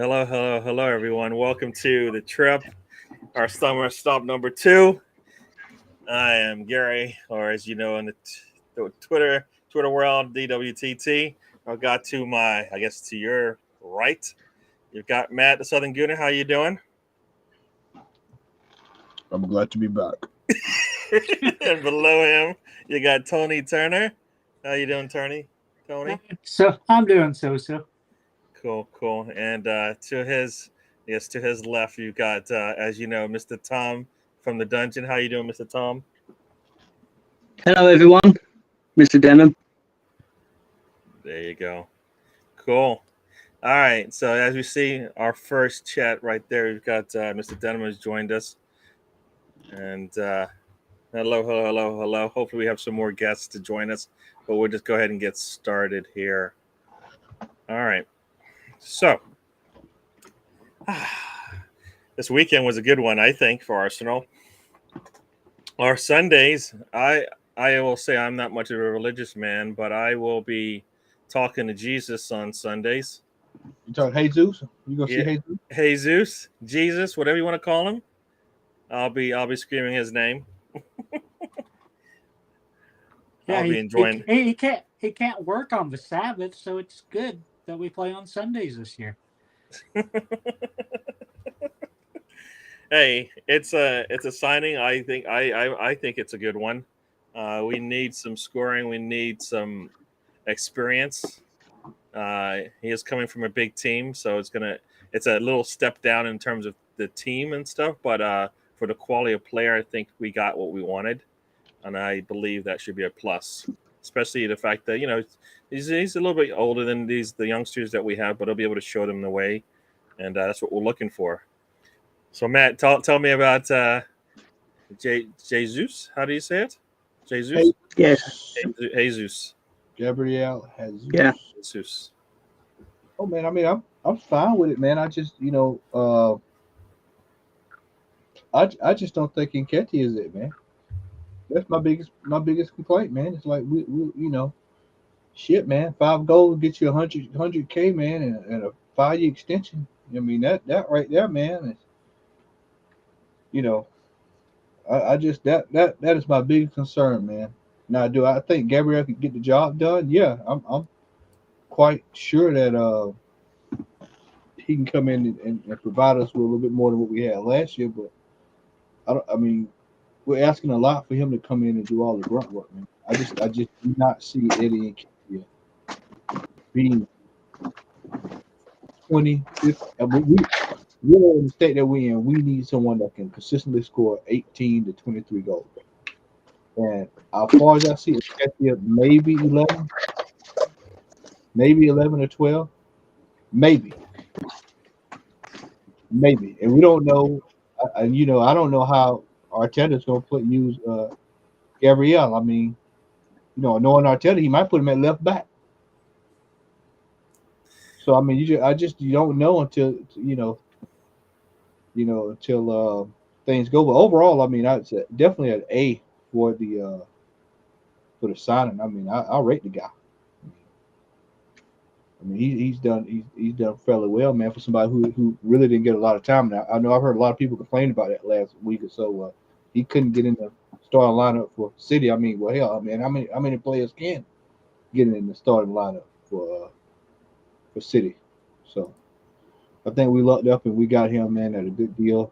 Hello, hello, hello, everyone. Welcome to the trip, our summer stop number two. I am Gary, or as you know in the Twitter world, DWTT. I've got to my, I guess, to your right. You've got Matt, the Southern Gooner. How you doing? I'm glad to be back. And below him, you got Tony Turner. How you doing, Tony? Tony? So I'm doing so. Cool, cool. And to his left, you've got, as you know, Mr. Tom from the dungeon. How you doing, Mr. Tom? Hello, everyone. Mr. Denham. There you go. Cool. All right. So as we see, our first chat right there, we've got Mr. Denham has joined us, and hello, hello, hello, hello. Hopefully, we have some more guests to join us, but we'll just go ahead and get started here. All right. So this weekend was a good one, I think, for Arsenal. Our Sundays, I will say I'm not much of a religious man, but I will be talking to Jesus on Sundays. You talking Jesus? You gonna Yeah. see Jesus? Jesus, Jesus, whatever you want to call him. I'll be screaming his name. Yeah, I'll be enjoying. he can't work on the Sabbath, so it's good that we play on Sundays this year. Hey, it's a signing. I think it's a good one. We need some scoring. We need some experience. He is coming from a big team, so it's a little step down in terms of the team and stuff. But for the quality of player, I think we got what we wanted, and I believe that should be a plus. Especially the fact that he's a little bit older than the youngsters that we have, but he'll be able to show them the way, and that's what we're looking for. So Matt, tell me about Jesus. How do you say it? Jesus. Hey, Yes. Jesus. Gabriel Jesus. Yeah. Jesus. Oh man, I mean, I'm fine with it, man. I just, I just don't think Nketiah is it, man. That's my biggest complaint, man. It's like we shit, man. 5 goals get you 100K, man, and a 5-year extension. I mean that right there, man. Is, you know, I just that is my biggest concern, man. Now, do I think Gabriel could get the job done? Yeah, I'm quite sure that he can come in and provide us with a little bit more than what we had last year. But I mean, we're asking a lot for him to come in and do all the grunt work, man. I just do not see Eddie and Nketiah being 20, 50. I mean, we know in the state that we're in, we need someone that can consistently score 18 to 23 goals. And as far as I see, Nketiah maybe 11 or 12, maybe. Maybe, and we don't know. And I don't know how Arteta's going to use Gabriel. I mean, knowing Arteta, he might put him at left back. So I mean, you don't know until until things go. But overall, I mean, I'd say definitely an A for the signing. I mean, I rate the guy. I mean, he's done fairly well, man, for somebody who really didn't get a lot of time. Now, I know I've heard a lot of people complain about that last week or so. He couldn't get in the starting lineup for City. I mean, well, hell, I mean, how many players can get in the starting lineup for City? So I think we lucked up and we got him, man, at a good deal.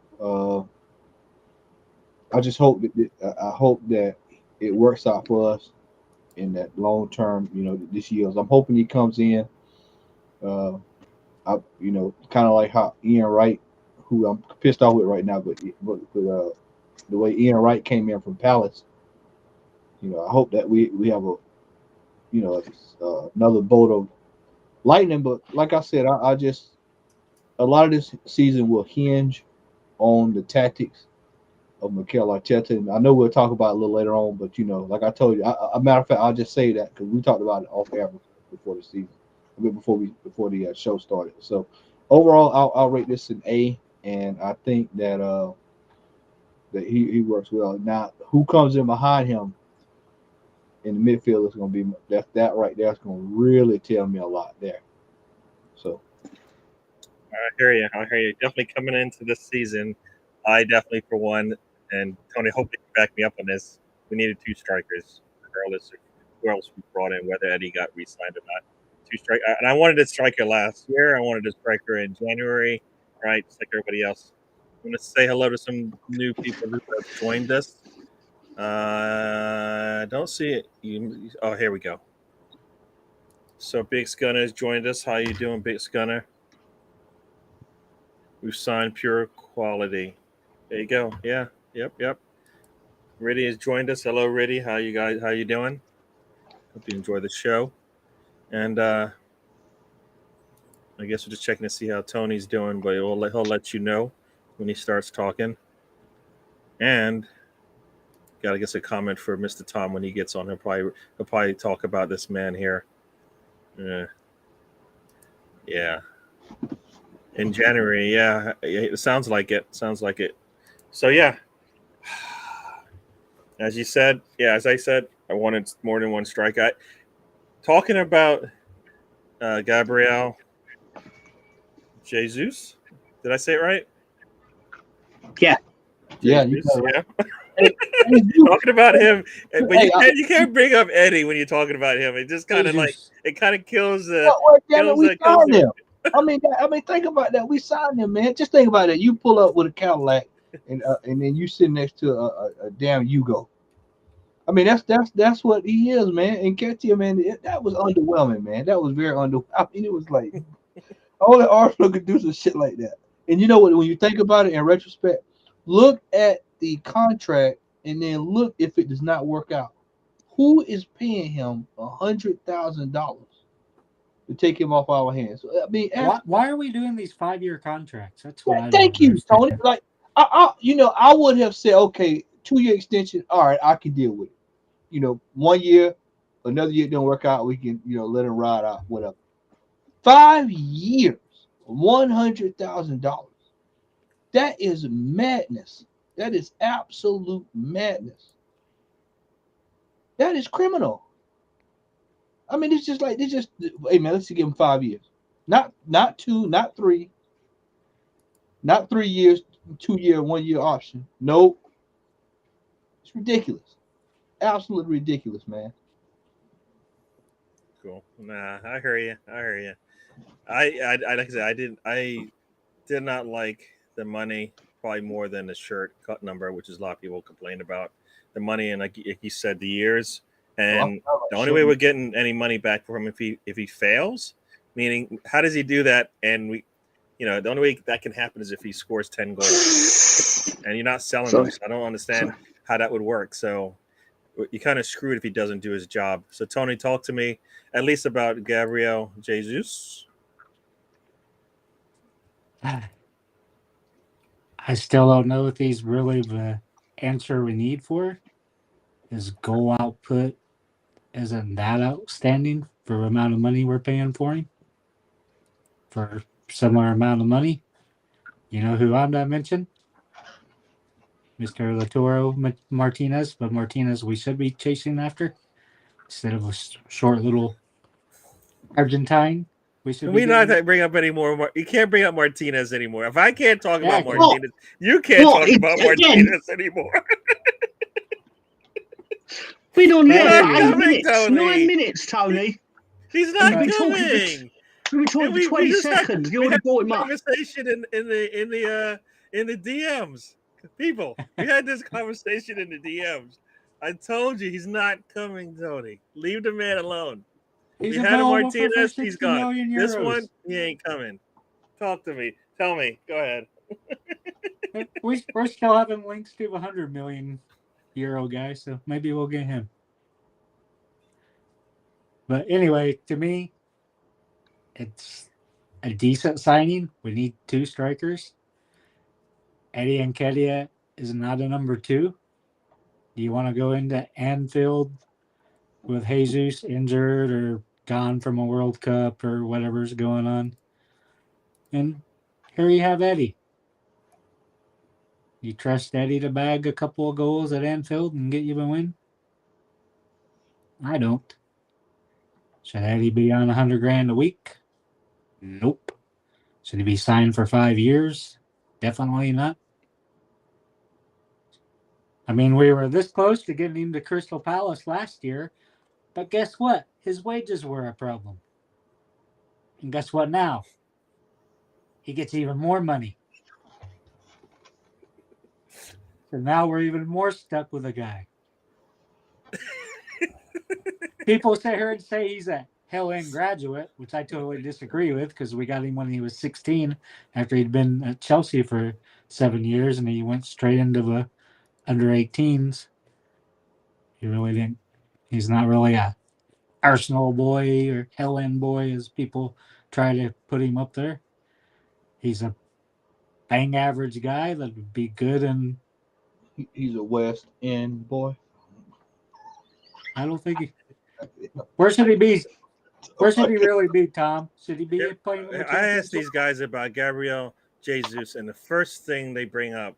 I just hope I hope that it works out for us in that long term. This year. I'm hoping he comes in. Kind of like how Ian Wright, who I'm pissed off with right now, but the way Ian Wright came in from Palace, I hope that we have another bolt of lightning. But like I said, I just a lot of this season will hinge on the tactics of Mikel Arteta, and I know we'll talk about it a little later on. But like I told you, a matter of fact, I'll just say that because we talked about it off air before the season. Before the show started. So overall, I'll rate this an A, and I think that that he works well. Now, who comes in behind him in the midfield is going to be that right there is going to really tell me a lot there. So I hear you. I hear you. Definitely coming into this season, I definitely, for one, and Tony, hope you can back me up on this. We needed 2 strikers, regardless of who else we brought in, whether Eddie got re-signed or not. 2 strike, and I wanted a striker last year. I wanted a striker in January, right? Just like everybody else. I'm going to say hello to some new people who have joined us. Don't see it. Oh, here we go. So Big Scunner has joined us. How you doing, Big Scunner? We've signed Pure Quality. There you go. Yeah. Yep. Riddy has joined us. Hello, Riddy. How you guys? How you doing? Hope you enjoy the show. And I guess we're just checking to see how Tony's doing, but he'll let you know when he starts talking. And got to get a comment for Mr. Tom when he gets on. He'll probably talk about this man here. Yeah. In January, yeah. It sounds like it. So yeah. As you said, as I said, I wanted more than one strike. Talking about Gabriel Jesus. Did I say it right? Yeah. Yeah, Jesus, you yeah. hey, Talking about him, but Hey, you can't bring up Eddie when you're talking about him. It just kind of kills the well, damn it, we kills signed him. I mean, think about that. We signed him, man. Just think about it. You pull up with a Cadillac, and then you sit next to a damn Yugo. I mean, that's what he is, man. And Ketia, man, that was underwhelming, man. That was very underwhelming. I mean, it was like only Arsenal could do some shit like that. And you know what? When you think about it in retrospect, look at the contract and then look if it does not work out. Who is paying him $100,000 to take him off our hands? I mean, Why are we doing these 5-year contracts? That's what I don't thank you, understand. Tony. Like, I would have said, okay, 2-year extension. All right, I can deal with it. 1 year, another year didn't work out. We can, let him ride out, whatever. 5 years, $100,000. That is madness. That is absolute madness. That is criminal. I mean, it's just hey man, let's give him 5 years. Not 2, not 3, not 3 years, 2-year, 1 year option. Nope. It's ridiculous. Absolutely ridiculous, man. Cool. Nah, I hear you. I like I said, I did not like the money probably more than the shirt cut number, which is a lot of people complain about the money and like you said, the years. And the only way we're getting any money back from him if he fails, meaning how does he do that? And the only way that can happen is if he scores 10 goals, and you're not selling them. So I don't understand how that would work. So you're kind of screwed if he doesn't do his job. So Tony, talk to me at least about Gabriel Jesus. I still don't know if he's really the answer we need for. His goal output isn't that outstanding for the amount of money we're paying for him. For similar amount of money. You know who I'm not mention? Mr. Latoro Martinez, but Martinez we should be chasing after instead of a short little Argentine. We should. Can we not bring up any more? You can't bring up Martinez anymore. If I can't talk about Martinez, you can't talk about Martinez anymore. Been on here Not for 8 coming, minutes. Tony. 9 minutes, Tony. He's not We've been coming. We've been talking for 20 seconds. You already brought him up. Conversation in the DMs. People, we had this conversation in the DMs. I told you he's not coming, Tony. Leave the man alone. He's we had a available for Martinez. 60 He's gone. million euros. This one, he ain't coming. Talk to me. Tell me. Go ahead. We're still having links to 100 million euro guy, so maybe we'll get him. But anyway, to me, it's a decent signing. We need 2 strikers. Eddie Nketiah is not a number 2. Do you want to go into Anfield with Jesus injured or gone from a World Cup or whatever's going on? And here you have Eddie. You trust Eddie to bag a couple of goals at Anfield and get you a win? I don't. Should Eddie be on $100,000 a week? Nope. Should he be signed for 5 years? Definitely not. I mean, we were this close to getting him to Crystal Palace last year, but guess what? His wages were a problem. And guess what now? He gets even more money. So now we're even more stuck with a guy. People sit here and say he's a hell-end graduate, which I totally disagree with because we got him when he was 16 after he'd been at Chelsea for 7 years and he went straight into the under 18s. He really didn't. He's not really a Arsenal boy or hell-end boy as people try to put him up there. He's a bang average guy that would be good, and He's a West End boy. I don't think he. Where should he be? Where should he really be, Tom? Should he be playing in the I championship? asked these guys about Gabriel Jesus, and the first thing they bring up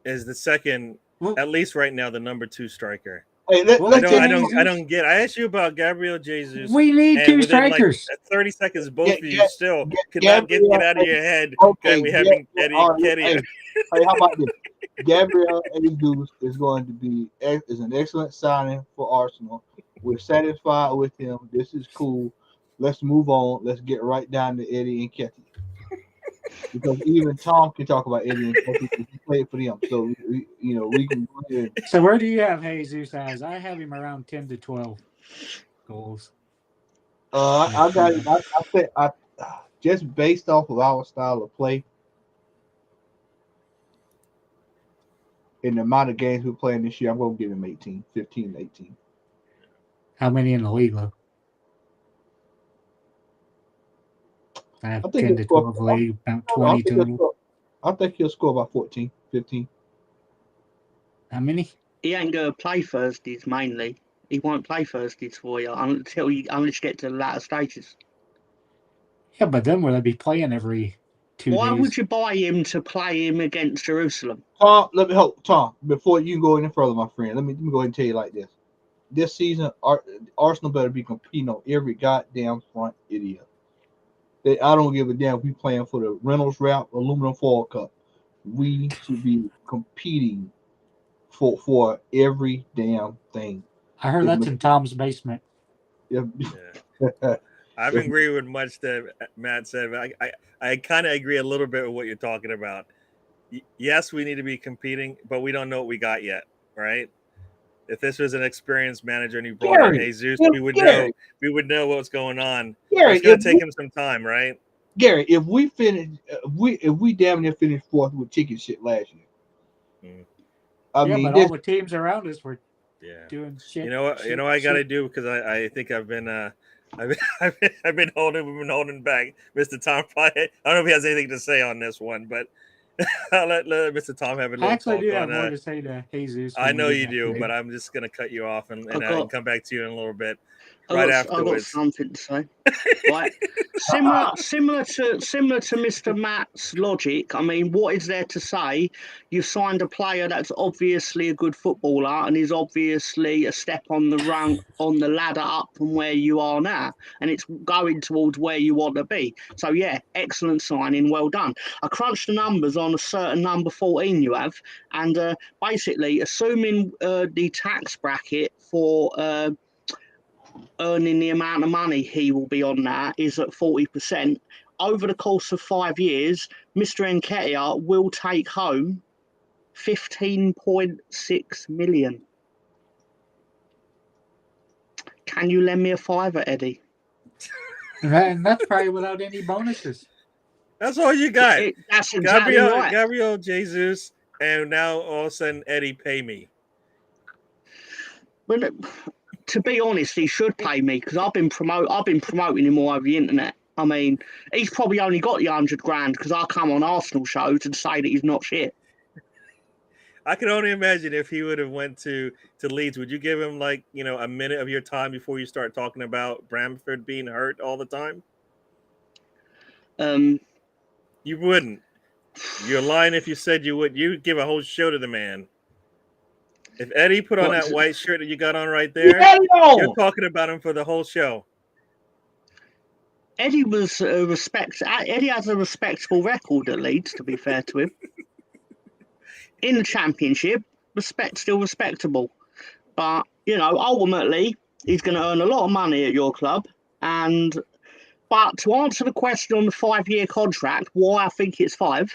is the second, at least right now, the number 2 striker. Hey, Well, I don't get. I asked you about Gabriel Jesus. We need and 2 within strikers. like 30 seconds, both of you still could Gabriel, not get out of your head that we have Eddie and Ketty. Hey, how about this? Gabriel Jesus is going to be is an excellent signing for Arsenal. We're satisfied with him. This is cool. Let's move on. Let's get right down to Eddie and Ketty. Because even Tom can talk about Eddie and Ketty because he played for them. So we can go ahead. So where do you have Jesus as? I have him around 10 to 12 goals. I got him. I said just based off of our style of play and the amount of games we're playing this year, I'm going to give him 15 to 18. How many in the league, though? I have 10 to 12 league, about 20 total. I think he'll score about 14, 15. How many? He ain't going to play Thursdays mainly. He won't play Thursdays for you unless you get to the latter stages. Yeah, but then will I be playing every 2 days? Why would you buy him to play him against Jerusalem? Tom, let me help. Tom, before you go any further, my friend, let me go ahead and tell you like this. This season, Arsenal better be competing on every goddamn front area. I don't give a damn if we playing for the Reynolds Wrap Aluminum Foil Cup. We should be competing for every damn thing. I heard that's in Tom's basement. Yeah. I've agreed with much that Matt said, but I kind of agree a little bit with what you're talking about. Yes, we need to be competing, but we don't know what we got yet, right? If this was an experienced manager and he brought in Jesus, we would know what's going on. It's going to take him some time, right? Gary, if we damn near finished 4th with chicken shit last year. I mean, but all the teams around us were doing shit. You know what? I got to do because I think I've been holding back. Mr. Tom, I don't know if he has anything to say on this one, but I'll let Mr. Tom have a little talk. I do have more to say to Jesus. I know you do, but I'm just going to cut you off and come back to you in a little bit. Afterwards. I've got something to say. Right, similar to Mr. Matt's logic. I mean, what is there to say? You've signed a player that's obviously a good footballer and is obviously a step on the ladder up from where you are now, and it's going towards where you want to be. So yeah, excellent signing, well done. I crunched the numbers on a certain number 14 you have, and basically, assuming the tax bracket for earning the amount of money he will be on that is at 40%. Over the course of 5 years, Mr. Nketiah will take home 15.6 million. Can you lend me a fiver, Eddie? And that's probably without any bonuses. That's all you got. That's exactly right. Gabriel Jesus, and now all of a sudden Eddie pay me. But to be honest, he should pay me because I've been promoting him all over the internet. I mean, he's probably only got the 100 grand because I come on Arsenal shows and say that he's not shit. I can only imagine if he would have went to Leeds, would you give him a minute of your time before you start talking about Bamford being hurt all the time? You wouldn't. You're lying if you said you would. You'd give a whole show to the man. If Eddie put on that white shirt that you got on right there, you're talking about him for the whole show. Eddie was Eddie has a respectable record at Leeds, to be fair to him. In the Championship, still respectable. But, ultimately, he's going to earn a lot of money at your club. But to answer the question on the 5-year contract, why I think it's 5,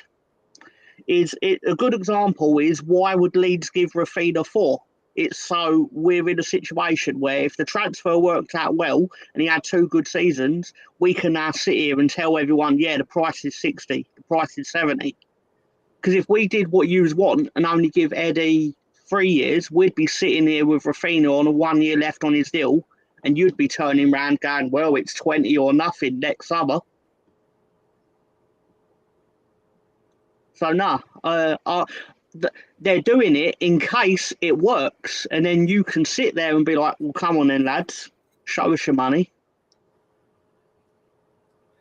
a good example is why would Leeds give Rafinha 4? It's so we're in a situation where if the transfer worked out well and he had 2 good seasons, we can now sit here and tell everyone, yeah, the price is 60, the price is 70. Because if we did what you want and only give Eddie 3 years, we'd be sitting here with Rafinha on a 1 year left on his deal, and you'd be turning around going, well, it's 20 or nothing next summer. So, they're doing it in case it works, and then you can sit there and be like, well, come on then, lads, show us your money.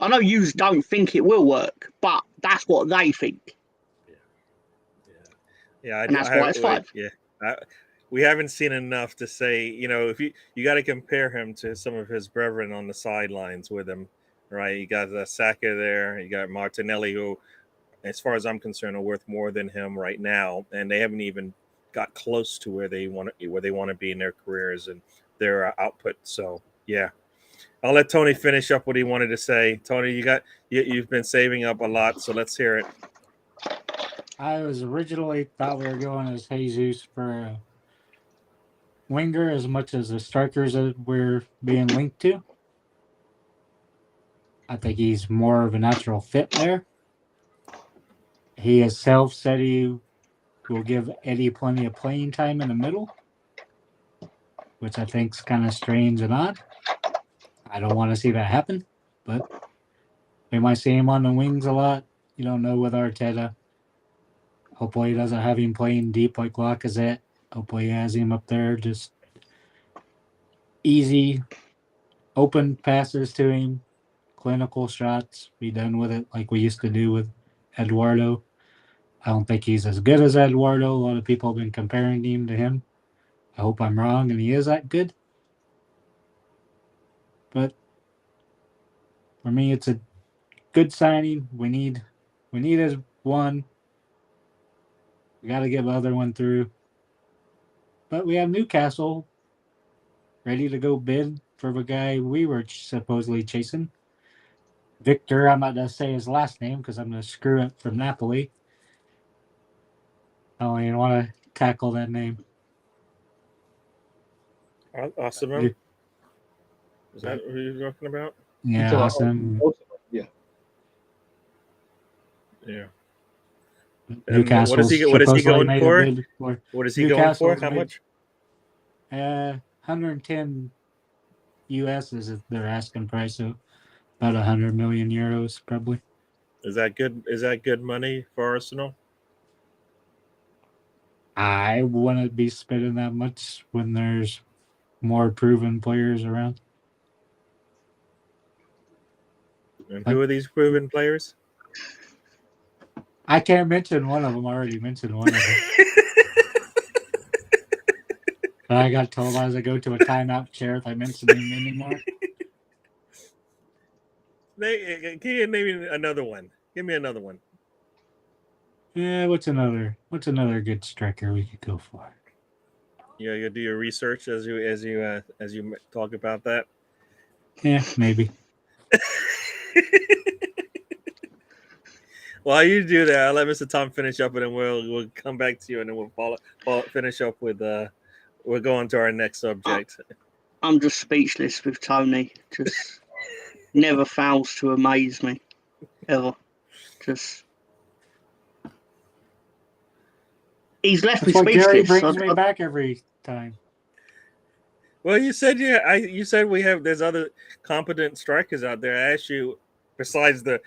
I know you don't think it will work, but that's what they think. Yeah, and that's why it's 5. We haven't seen enough to say, if you got to compare him to some of his brethren on the sidelines with him, right? You got Saka there, you got Martinelli, who, as far as I'm concerned, are worth more than him right now, and they haven't even got close to where they want to be in their careers and their output. So yeah, I'll let Tony finish up what he wanted to say. Tony, you've been saving up a lot, so let's hear it. I was originally thought we were going as Jesus for a winger as much as the strikers that we're being linked to. I think he's more of a natural fit there. He himself said he will give Eddie plenty of playing time in the middle, which I think is kind of strange and odd. I don't want to see that happen, but we might see him on the wings a lot. You don't know with Arteta. Hopefully he doesn't have him playing deep like Lacazette. Hopefully he has him up there, just easy, open passes to him, clinical shots, be done with it like we used to do with Eduardo. I don't think he's as good as Eduardo. A lot of people have been comparing him to him. I hope I'm wrong and he is that good. But for me, it's a good signing. We need his one. We got to get the other one through. But we have Newcastle ready to go bid for the guy we were supposedly chasing. Victor, I'm not going to say his last name because I'm going to screw it from Napoli. I don't even want to tackle that name. Awesome. Is that who you're talking about? Yeah, awesome. Yeah. Yeah. Newcastle. What is he going for? What is he going for? How much? 110 US is their asking price, so about 100 million euros probably. Is that good? Is that good money for Arsenal? I wouldn't be spending that much when there's more proven players around. And who are these proven players? I can't mention one of them. I already mentioned one of them. But I got told as I go to a timeout chair if I mention him anymore. Can you name me another one? Give me another one. Yeah, what's another good striker we could go for? Yeah, you do your research as you talk about that. Yeah, maybe. While you do that, I'll let Mr. Tom finish up, and then we'll come back to you, and then we'll finish up with we'll go on to our next subject. I'm just speechless with Tony. Just never fails to amaze me, ever. Just he's left me speechless. Gary brings me back every time. Well, you said you said there's other competent strikers out there. I asked you, besides the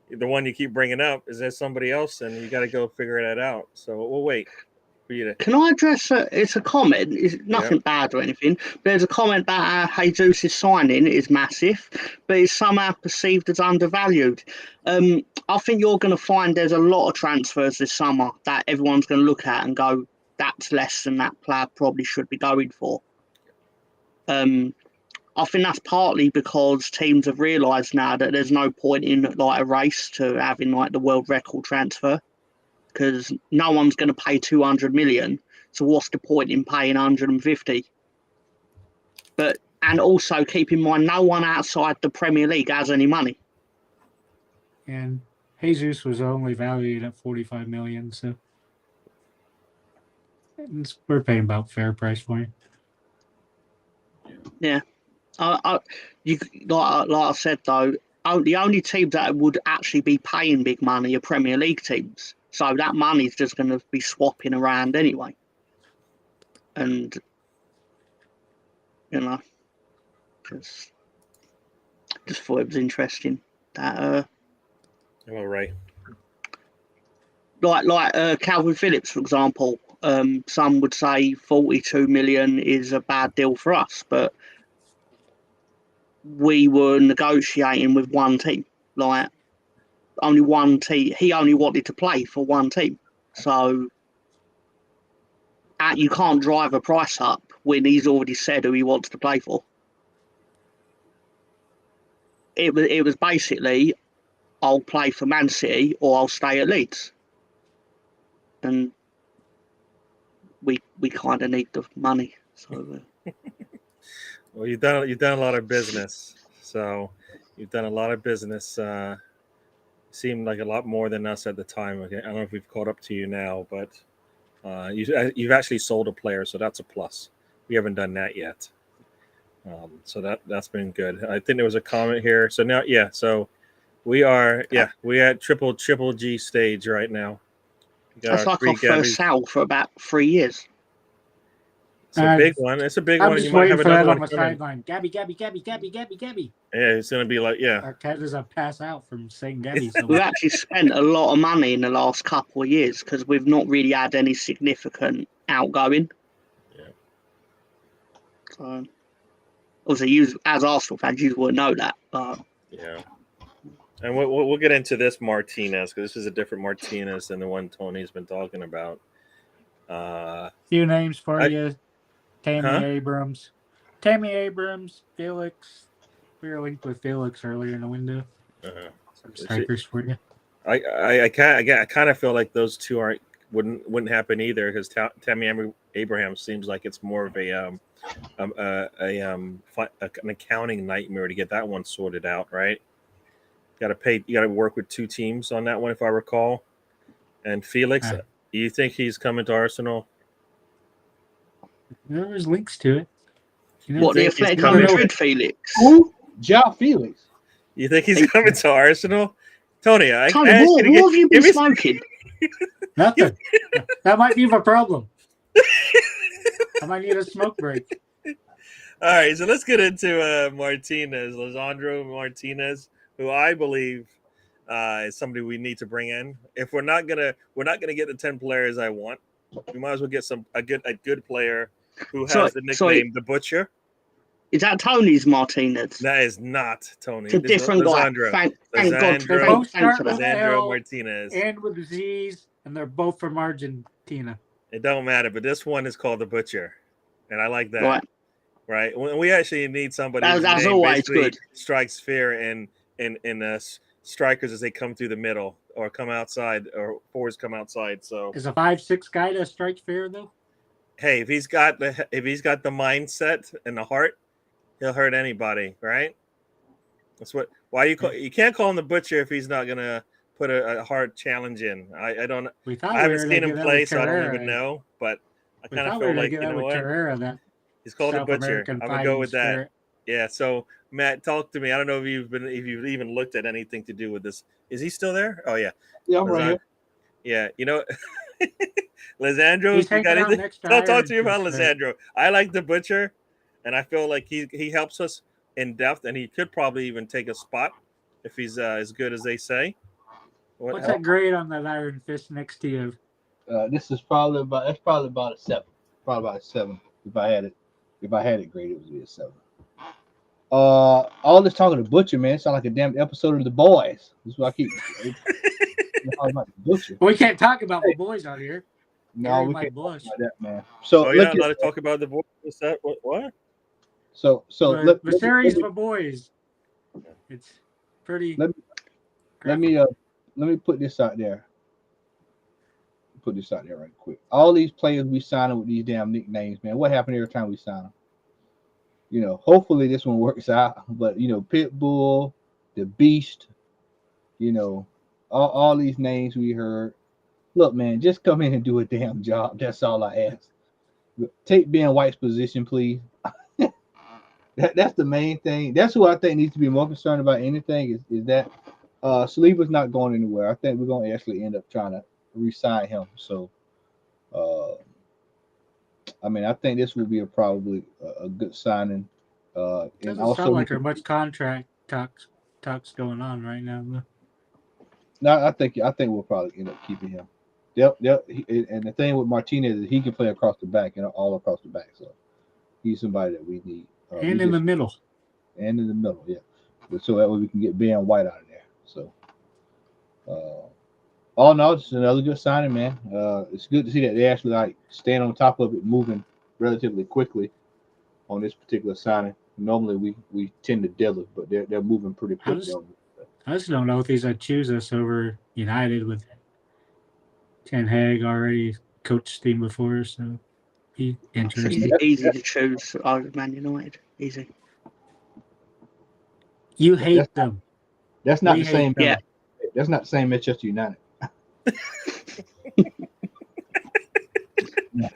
one you keep bringing up, is there somebody else? And you got to go figure that out. So we'll wait for you to. Can I address it's a comment? It's nothing bad or anything, but there's a comment that Jesus' signing is massive, but it's somehow perceived as undervalued. I think you're going to find there's a lot of transfers this summer that everyone's going to look at and go, that's less than that player probably should be going for. I think that's partly because teams have realised now that there's no point in like a race to having like the world record transfer, because no one's going to pay 200 million. So what's the point in paying 150? And also keep in mind, no one outside the Premier League has any money. And Jesus was only valued at 45 million, so we're paying about fair price for him. Yeah, like I said though, the only teams that would actually be paying big money are Premier League teams. So that money's just going to be swapping around anyway. And you know, just thought it was interesting that All right. like Calvin Phillips, for example. Some would say 42 million is a bad deal for us, but we were negotiating with one team. Like only one team. He only wanted to play for one team, so you can't drive a price up when he's already said who he wants to play for. It was basically, I'll play for Man City or I'll stay at Leeds, and we kind of need the money. So Well, you've done a lot of business. So you've done a lot of business. Seemed like a lot more than us at the time. Okay, I don't know if we've caught up to you now, but you've actually sold a player, so that's a plus. We haven't done that yet. So that's been good. I think there was a comment here. So now, yeah. So we are at triple G stage right now. that's like our first sale for about 3 years. It's a big one. It's a big I'm one. just You might waiting have for that another on one the coming. sideline. Gabby. Yeah, it's gonna be like Arteta does pass out from saying Gabby. So We've actually spent a lot of money in the last couple of years because we've not really had any significant outgoing. Yeah. So, obviously, you as Arsenal fans, you wouldn't know that. But yeah. And we'll get into this Martinez because this is a different Martinez than the one Tony's been talking about. few names for you: Tammy Huh? Abrams, Felix. We were linked with Felix earlier in the window. Uh-huh. Some strikers for you. I kind of feel like those two wouldn't happen either because Tammy Abraham seems like it's more of an accounting nightmare to get that one sorted out, right? You got to work with two teams on that one, if I recall. And Felix, you think he's coming to Arsenal? There was links to it. What, the Atletico Madrid Felix? Who? Ja Felix. You think he's coming to Arsenal? Tony, what have you been smoking? Nothing. That might be the problem. I might need a smoke break. All right, so let's get into Martinez, Lisandro Martinez, who I believe is somebody we need to bring in. If we're not gonna get the 10 players I want, we might as well get a good player who has the nickname the Butcher. Is that Tony's Martinez? That is not Tony. It's a different guy. Thank God. Lisandro Martinez. And with Z's, and they're both from Argentina. It don't matter, but this one is called the Butcher, and I like that. Right. We actually need somebody that's always good. Strikes fear in strikers as they come through the middle or come outside or forwards come outside. So is a 5'6" guy that strikes fear though? Hey, if he's got the mindset and the heart, he'll hurt anybody, right? That's why you can't call him the Butcher if he's not gonna put a hard challenge in. I haven't seen him play, so I don't even know. But I kind of feel like what? He's called a Butcher. I'm gonna go with that. Yeah. So Matt, talk to me. I don't know if you've even looked at anything to do with this. Is he still there? Oh yeah. Yeah, I'm right here. Yeah, Lisandro. You got anything? Talk to me about Lisandro. I like the Butcher, and I feel like he helps us in depth, and he could probably even take a spot if he's as good as they say. What's that grade on that Iron Fist next to you? This is probably about a 7. Probably about a 7. If I had it graded, it would be a 7. All this talking to Butcher, man, sound like a damn episode of The Boys. This is what I keep talking about the Butcher. We can't talk about The Boys out here. No, we can't talk about that, man. So you're not allowed to talk about The Boys. Is that what? So But Vasari's my boys. It's pretty. let me put this out there. Put this out there right quick. All these players we signing with these damn nicknames, man. What happened every time we sign them? You know, hopefully this one works out. But you know, Pitbull, the Beast, you know, all these names we heard. Look, man, just come in and do a damn job. That's all I ask. Take Ben White's position, please. That's the main thing. That's who I think needs to be more concerned about anything is that Saliba's not going anywhere. I think we're going to actually end up trying to re-sign him. So, I mean, I think this will be probably a good signing. And Doesn't also, sound like there are much contract talks going on right now. Though. no, I think we'll probably end up keeping him. And the thing with Martinez is he can play across the back and all across the back. So he's somebody that we need. And in the middle. And in the middle, yeah. So that way we can get Ben White out of there. So, all in all, it's another good signing, man. It's good to see that they actually like stand on top of it, moving relatively quickly on this particular signing. Normally we tend to dilly, but they're moving pretty quickly. I just don't know if he's gonna choose us over United with Ten Hag already coached team before, so be interesting. Easy to choose over Man United. Easy. You hate them. That's not the same. Them. Yeah. That's not the same Manchester United.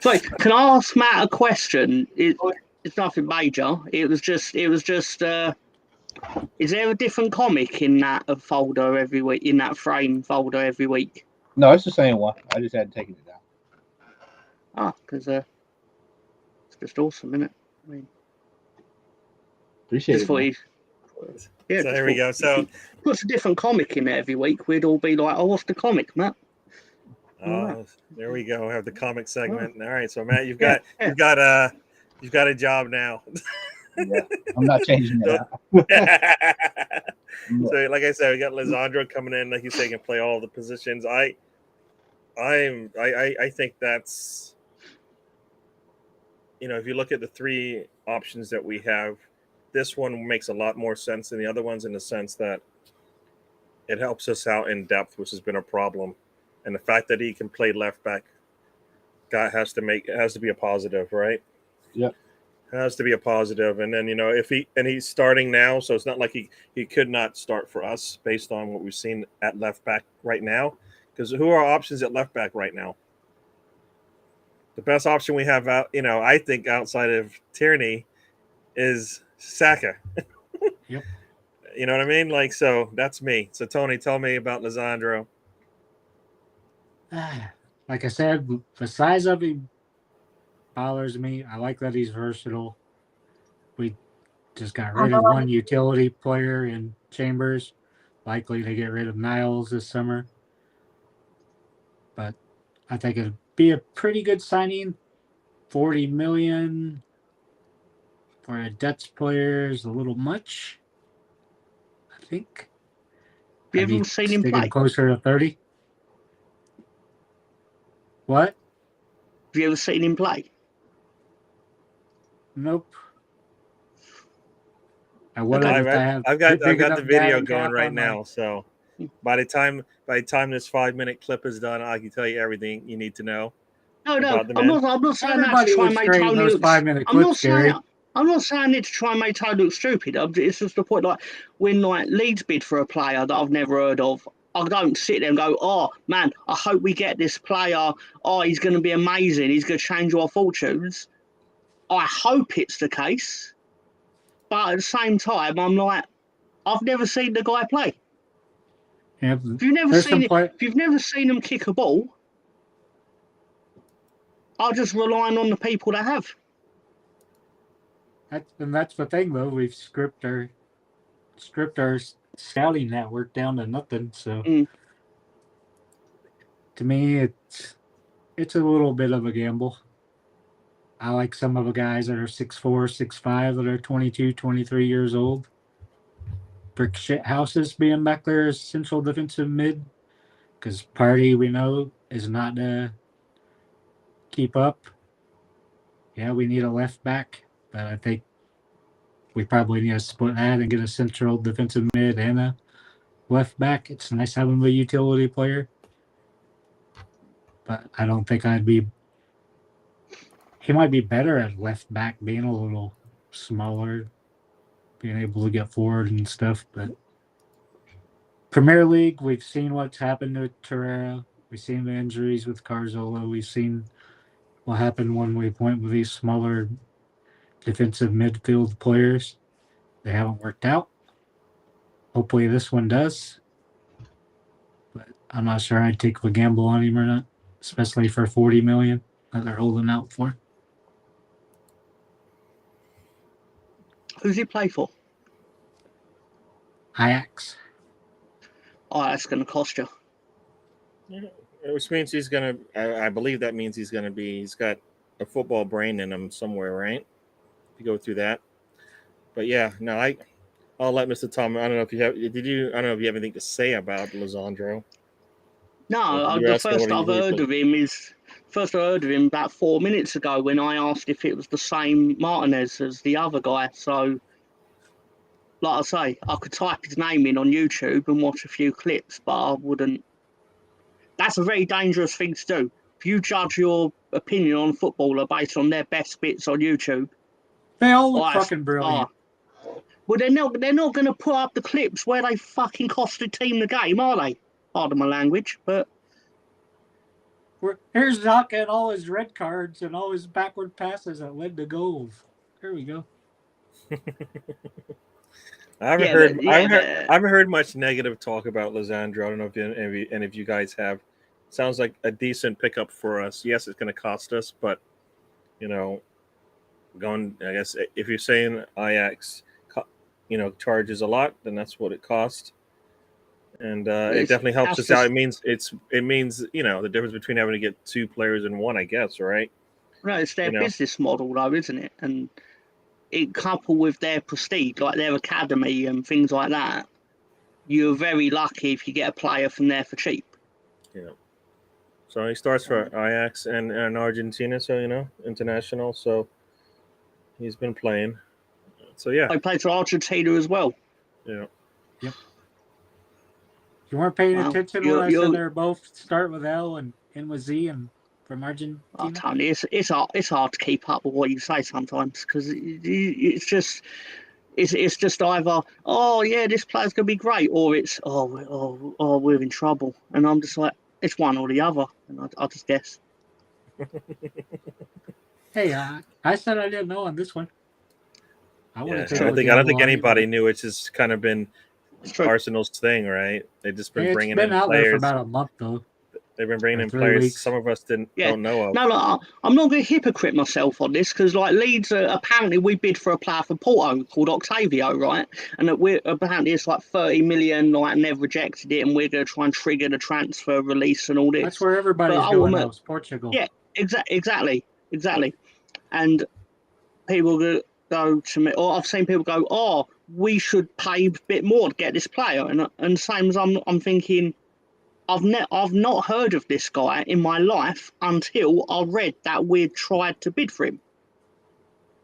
So, can I ask Matt a question? It's nothing major. It was just. Is there a different comic in that folder every week? In that frame folder every week? No, it's the same one. I just had to take it down. Because it's just awesome, isn't it? I mean, appreciate it. Yeah. So there we go. So puts a different comic in there every week. We'd all be like, "Oh, what's the comic, Matt?" Oh, there we go. We have the comic segment. All right, so Matt, you've got a job now. Yeah, I'm not changing that. So, like I said, we got Lisandro coming in. Like you say, he can play all the positions. I think that's, you know, if you look at the three options that we have, this one makes a lot more sense than the other ones in the sense that it helps us out in depth, which has been a problem. And the fact that he can play left back, it has to be a positive, right? Yeah. It has to be a positive. And then, you know, he's starting now, so it's not like he could not start for us based on what we've seen at left back right now. Because who are options at left back right now? The best option we have out, you know, I think outside of Tierney is Saka. Yep. You know what I mean? Like, so that's me. So Tony, tell me about Lisandro. Like I said, the size of him bothers me. I like that he's versatile. We just got rid of one utility player in Chambers. Likely to get rid of Niles this summer. But I think it'd be a pretty good signing. 40 million for a Dutch player is a little much, I think. Have you ever seen him play? Closer to 30. What? Have you ever seen him play? Nope. I've got the video going right now. So by the time this 5-minute clip is done, I can tell you everything you need to know. No, I'm not saying that to try and make Tony look. 5-minute clips, I'm not saying it to try and make Tony look stupid. It's just the point, like when like Leeds bid for a player that I've never heard of, I don't sit there and go, "Oh man, I hope we get this player. Oh, he's going to be amazing. He's going to change our fortunes." I hope it's the case, but at the same time, I'm like, I've never seen the guy play. Yeah, if you've never seen him kick a ball, I'll just rely on the people that have. That's the thing, though. We've stripped our scouting network down to nothing. So to me, it's a little bit of a gamble. I like some of the guys that are 6'4", 6'5", that are 22, 23 years old. Brick shit houses being back there as central defensive mid, because Party, we know, is not to keep up. Yeah, we need a left back, but I think we probably need to split that and get a central defensive mid and a left back. It's nice having a utility player, but I don't think I'd be. He might be better at left back, being a little smaller, being able to get forward and stuff. But Premier League, we've seen what's happened to Torreira. We've seen the injuries with Carzola. We've seen what happened when we went with these smaller defensive midfield players. They haven't worked out. Hopefully this one does. But I'm not sure I'd take a gamble on him or not, especially for $40 million that they're holding out for. Who's he play for? Ajax. Oh, that's going to cost you. Yeah, which means he's gonna. I believe that means he's gonna be. He's got a football brain in him somewhere, right? To go through that. But yeah, no, I'll let Mr. Tom. I don't know if you have. Did you? I don't know if you have anything to say about Lisandro. No, You the asked him first what I've he heard played. of him is about 4 minutes ago when I asked if it was the same Martinez as the other guy. So, like I say, I could type his name in on YouTube and watch a few clips, but I wouldn't. That's a very dangerous thing to do. If you judge your opinion on a footballer based on their best bits on YouTube, They all look oh, fucking brilliant. well, they're not going to put up the clips where they fucking cost the team the game, are they? Pardon my language, but Here's Zaka and all his red cards and all his backward passes that led to goals. There we go. I haven't yeah, heard. but, I yeah, haven't heard. but, I haven't heard much negative talk about Lisandro. I don't know if you guys have. Sounds like a decent pickup for us. Yes, it's going to cost us, but you know, going. I guess if you're saying Ajax, charges a lot, then that's what it costs, and it definitely helps us out. It means the difference between having to get two players in one. I guess, right? no, it's their You know. business model, though, isn't it? And it coupled with their prestige, like their academy and things like that, you're very lucky if you get a player from there for cheap. Yeah. So he starts for Ajax and Argentina, so international. So he's been playing. So yeah, They played for Argentina as well. yeah. Yep. You weren't paying Wow. attention when I said they're both start with L and end with Z and from Argentina? Oh, Tony, it's hard to keep up with what you say sometimes because it's just either this player's gonna be great or it's we're in trouble, and I'm just like it's one or the other, and I just guess. Hey, I said I didn't know on this one. I don't think anybody knew. It's just kind of been Arsenal's thing, right? They've just been bringing in out players there for about a month though. They've been bringing in players weeks. Some of us don't know of. No, I'm not going to hypocrite myself on this because, like, Leeds, apparently we bid for a player for Porto called Octavio, right? And that apparently it's like 30 million, like, and they've rejected it, and we're going to try and trigger the transfer release and all this. That's where everybody's going now, Portugal. Yeah, exactly. And people go to me, or I've seen people go, "Oh, we should pay a bit more to get this player," and same as I'm thinking. I've not heard of this guy in my life until I read that we'd tried to bid for him.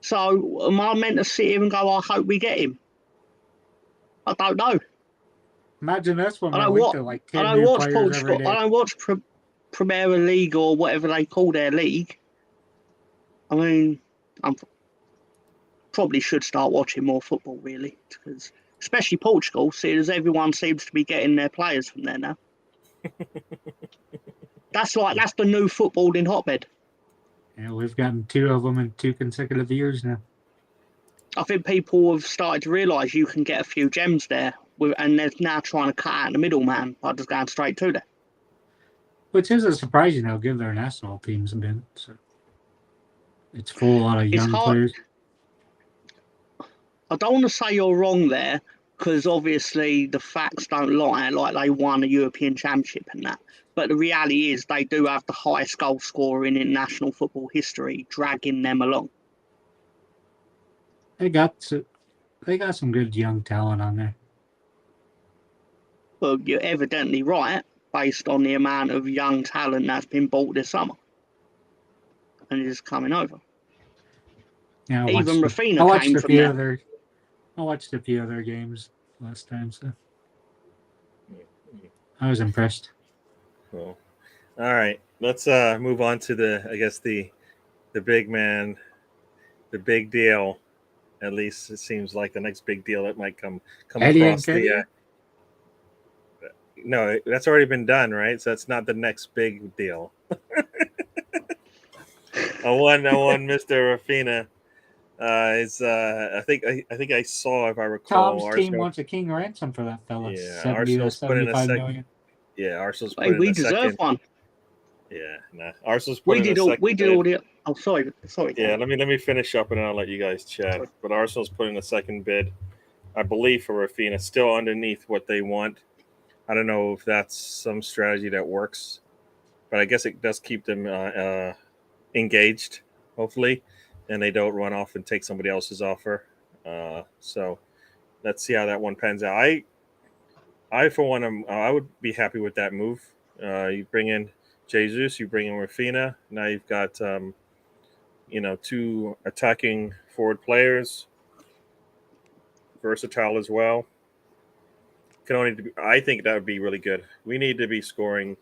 So am I meant to sit here and go, I hope we get him? I don't know. Imagine that's when we went to like 10 I don't watch players every day. I don't watch Premier League or whatever they call their league. I mean, I probably should start watching more football, really, because especially Portugal, seeing as everyone seems to be getting their players from there now. That's the new footballing hotbed. Yeah, we've gotten 2 of them in 2 consecutive years now. I think people have started to realise you can get a few gems there, and they're now trying to cut out the middleman by just going straight to them. Which isn't surprising how good their national teams have been. So it's full of a lot of young players. I don't want to say you're wrong there, because obviously the facts don't lie, like they won a European Championship and that. But the reality is they do have the highest goal scorer in international football history, dragging them along. They got some good young talent on there. Well, you're evidently right, based on the amount of young talent that's been bought this summer. And is coming over. Yeah, even Rafinha came from there. I watched a few other games last time, so I was impressed. Cool. All right, let's move on to the big man, the big deal. At least it seems like the next big deal that might come Eddie across the. Nketiah? No, that's already been done, right? So that's not the next big deal. I won, Mr. Rafina. I think I saw, if I recall, Tom's team Arsenal. wants a king ransom for that fella. Yeah, 70 to Arsenal's put in a 75 second. million. Yeah, Arsenal's put Hey, in we a deserve second. one. Yeah, nah. Arsenal's put We in a did all. second. We did bid. all the. Oh, sorry. Yeah, Dan. let me finish up and then I'll let you guys chat. Sorry. But Arsenal's put in a second bid, I believe, for Rafina, still underneath what they want. I don't know if that's some strategy that works, but I guess it does keep them engaged, hopefully, and they don't run off and take somebody else's offer. So let's see how that one pans out. I for one, I would be happy with that move. You bring in Jesus, you bring in Rafina. Now you've got two attacking forward players, versatile as well. I think that would be really good. We need to be scoring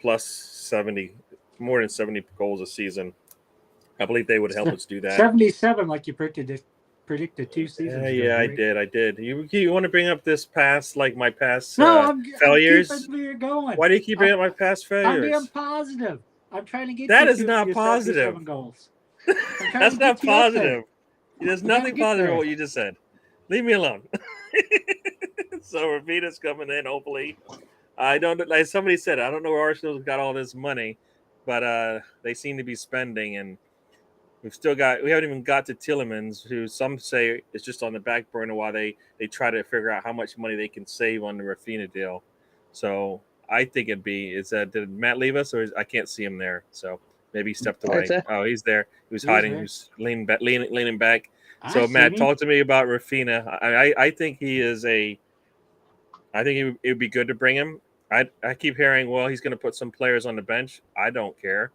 plus 70, more than 70 goals a season. I believe they would help us do that. 77, like you predicted 2 seasons ago. Yeah, right? I did. You want to bring up this past, like my past No, I'm failures? keeping where you're going. Why do you keep bringing up my past I'm being failures? positive. I'm trying to get That you is to not your positive. 77 goals. That's not positive. There's We gotta nothing get positive there. about what you just said. Leave me alone. So Ravita's coming in, hopefully. I don't, like somebody said, I don't know where Arsenal's got all this money, but they seem to be spending, and we haven't even got to Tielemans, who some say is just on the back burner while they try to figure out how much money they can save on the Rafina deal. So I think did Matt leave us, or I can't see him there? So maybe he stepped away. Oh, he's there. He was hiding. there. He was leaning back. I So seen Matt, him. talk to me about Rafina. I think he is I think it would be good to bring him. I keep hearing, well, he's going to put some players on the bench. I don't care.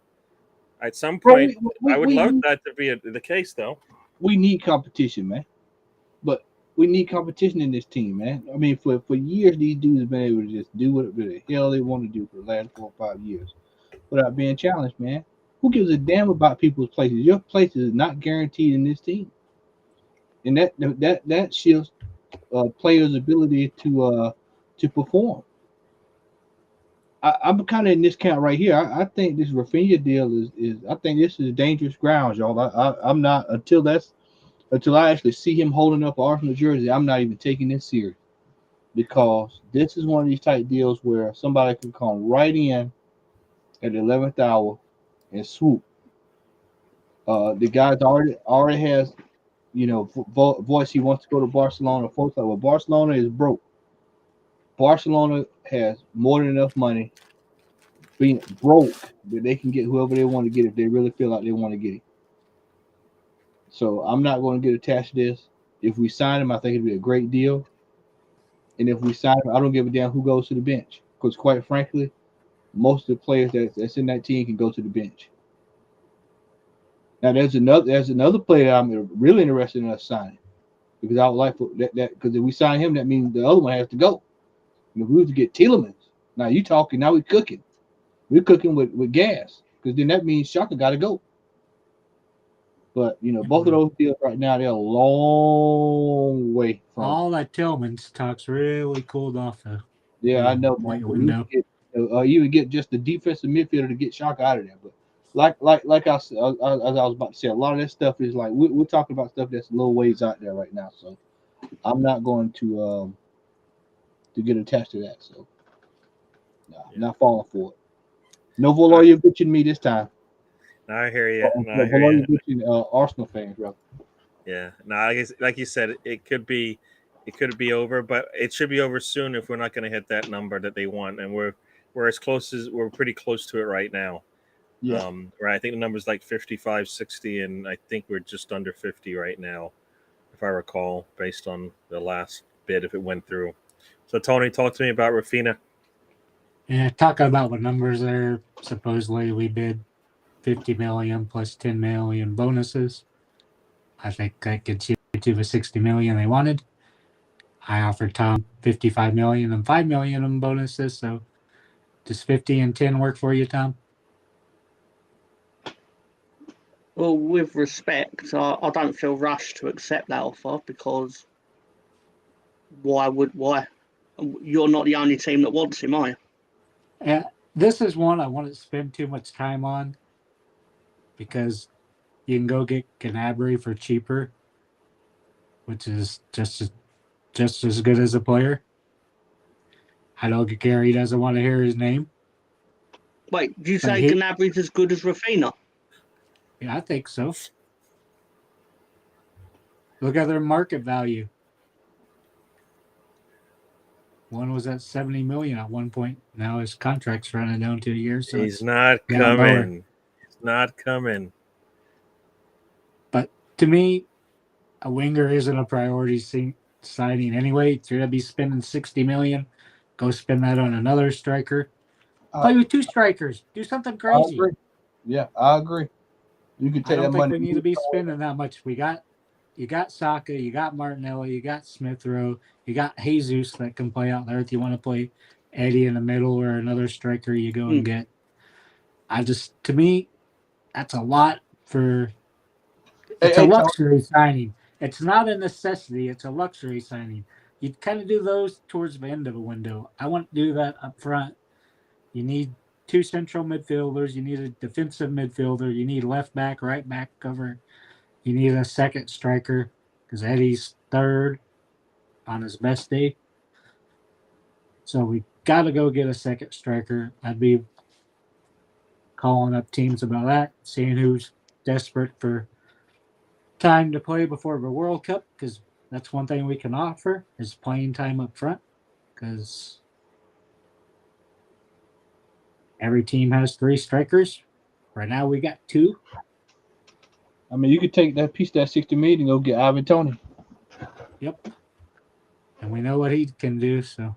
At some point, I would love that to be the case, though. We need competition, man. But we need competition in this team, man. I mean, for years, these dudes have been able to just do what the hell they want to do for the last 4 or 5 years without being challenged, man. Who gives a damn about people's places? Your place is not guaranteed in this team, and that shifts players' ability to perform. I'm kind of in this camp right here. I think this Rafinha deal is. I think this is dangerous grounds, y'all. I'm not until I actually see him holding up an Arsenal jersey. I'm not even taking this serious because this is one of these type deals where somebody can come right in at the 11th hour and swoop. The guy's already has voice. He wants to go to Barcelona. Folks like, well, Barcelona is broke. Barcelona has more than enough money, being broke, that they can get whoever they want to get if they really feel like they want to get it. So I'm not going to get attached to this. If we sign him, I think it'd be a great deal. And if we sign him, I don't give a damn who goes to the bench. Because quite frankly, most of the players that's in that team can go to the bench. Now there's another player I'm really interested in us signing. Because I would like that because if we sign him, that means the other one has to go. And if we were to get Tielemans, now we're cooking. We're cooking with gas. Because then that means Shaka gotta go. But both of those deals right now, they're a long way from all that Tillman's talk's really cooled off though. Yeah, I know, man. Window. Even get just the defensive midfielder to get Shaka out of there. But like I said, as I was about to say, a lot of that stuff is like we're talking about stuff that's a little ways out there right now. So I'm not going to get attached to that. So I'm not falling for it. No Valoria bitching me this time. I hear you. Valoria bitching Arsenal fans, bro. Yeah. No, I guess, like you said, it could be over, but it should be over soon if we're not going to hit that number that they want, and we're pretty close to it right now. Yeah. Right. I think the number's like 55, 60, and I think we're just under 50 right now, if I recall, based on the last bid if it went through. So Tony, talk to me about Rafina. Yeah, talk about what numbers there. Supposedly we bid 50 million plus 10 million bonuses. I think that gets you to the 60 million they wanted. I offered Tom $55 million and $5 million in bonuses. So does 50 and 10 work for you, Tom? Well, with respect, I don't feel rushed to accept that offer because why? You're not the only team that wants him, are you? And this is one I wouldn't spend too much time on because you can go get Gnabry for cheaper, which is just as good as a player. I know Gary doesn't want to hear his name. Wait, did you But say Gnabry's as good as Rafinha? Yeah, I think so. Look at their market value. One was at 70 million at one point. Now his contract's running down to a year, so He's not down lower. coming. He's not coming. But to me, a winger isn't a priority signing anyway. If you're gonna be spending 60 million, go spend that on another striker. Play with two strikers. Do something I crazy. agree. Yeah, I agree. You can I take that don't think money. we need to be spending that much. You got Saka, you got Martinelli, you got Smith Rowe, you got Jesus that can play out there. If you want to play Eddie in the middle or another striker, you go and get. To me, that's a lot for. It's a luxury signing. It's not a necessity. It's a luxury signing. You kind of do those towards the end of a window. I want to do that up front. You need two central midfielders. You need a defensive midfielder. You need left back, right back cover. You need a second striker because Eddie's third on his best day. So we got to go get a second striker. I'd be calling up teams about that, seeing who's desperate for time to play before the World Cup because that's one thing we can offer is playing time up front because every team has three strikers. Right now we got two. I mean, you could take that piece, that 60 million, and go get Ivan Tony. Yep. And we know what he can do, so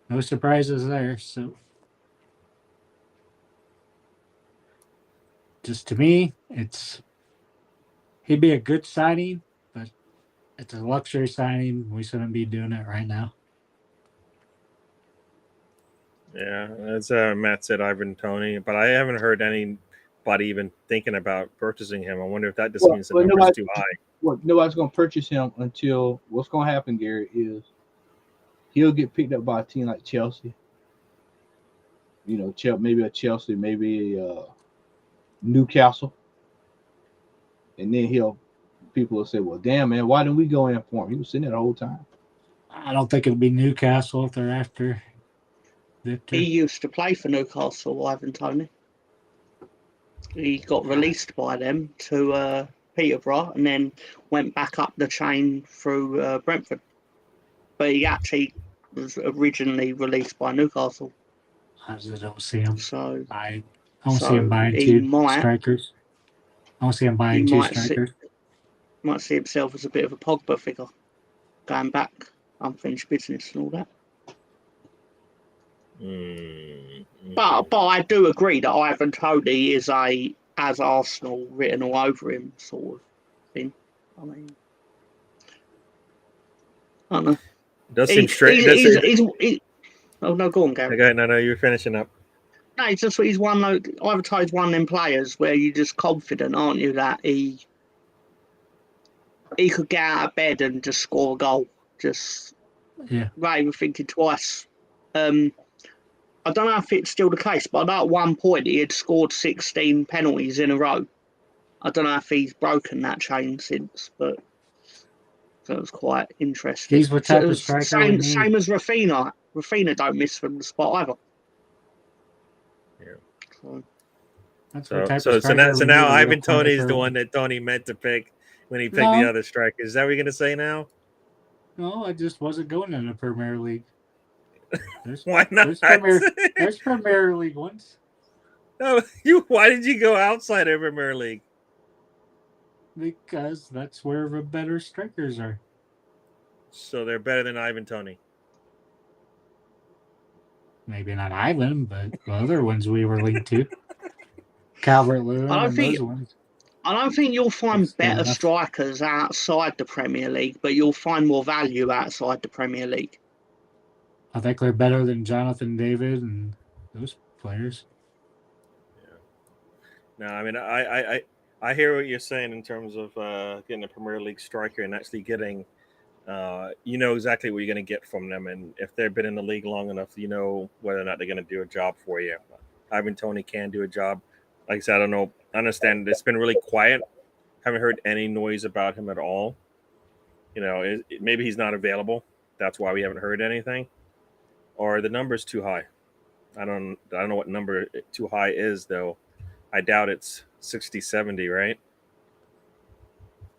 no surprises there. So just to me, he'd be a good signing, but it's a luxury signing. We shouldn't be doing it right now. Yeah, as Matt said, Ivan Tony, but I haven't heard anybody even thinking about purchasing him. I wonder if that just means the number's too high. Well, nobody's going to purchase him until what's going to happen, Gary, is he'll get picked up by a team like Chelsea. You know, maybe a Chelsea, maybe a Newcastle, and then people will say, "Well, damn man, why didn't we go in for him? He was sitting there the whole time." I don't think it'll be Newcastle if they're after Victor. He used to play for Newcastle, Ivan Tony. He got released by them to Peterborough and then went back up the chain through Brentford. But he actually was originally released by Newcastle. I just don't see him. So I don't see him buying two strikers. I don't see him buying two strikers. Might see himself as a bit of a Pogba figure, going back, unfinished business and all that. Mm-hmm. But I do agree that Ivan Toney is as Arsenal written all over him sort of thing. I mean, I don't know. It does seem straight. Oh no, go on, Gary. Okay, no, you're finishing up. No, it's just he's one. Ivan Toney's one of them players where you're just confident, aren't you, that he could get out of bed and just score a goal, just without even thinking twice. I don't know if it's still the case, but at one point he had scored 16 penalties in a row. I don't know if he's broken that chain since, but that was quite interesting. He's what type of striker same as Rafinha. Rafinha don't miss from the spot either. Yeah. So now Ivan Toney is the one that Tony meant to pick when he picked the other striker. Is that what you're going to say now? No, I just wasn't going in the Premier League. Why not? There's Premier League ones. No, why did you go outside of Premier League? Because that's where the better strikers are. So they're better than Ivan Toney. Maybe not Ivan, but the other ones we were linked to. Calvert-Lewin and those ones. I don't think you'll find It's good better enough. strikers outside the Premier League, but you'll find more value outside the Premier League. I think they're better than Jonathan David and those players. No, I mean, I hear what you're saying in terms of getting a Premier League striker and actually getting, you know exactly what you're going to get from them, and if they've been in the league long enough, you know whether or not they're going to do a job for you. Ivan Toney can do a job. Like I said, I don't know. I understand it's been really quiet. Haven't heard any noise about him at all. You know, maybe he's not available. That's why we haven't heard anything, or the number's too high. I don't know what number too high is though. I doubt it's 60, 70, right?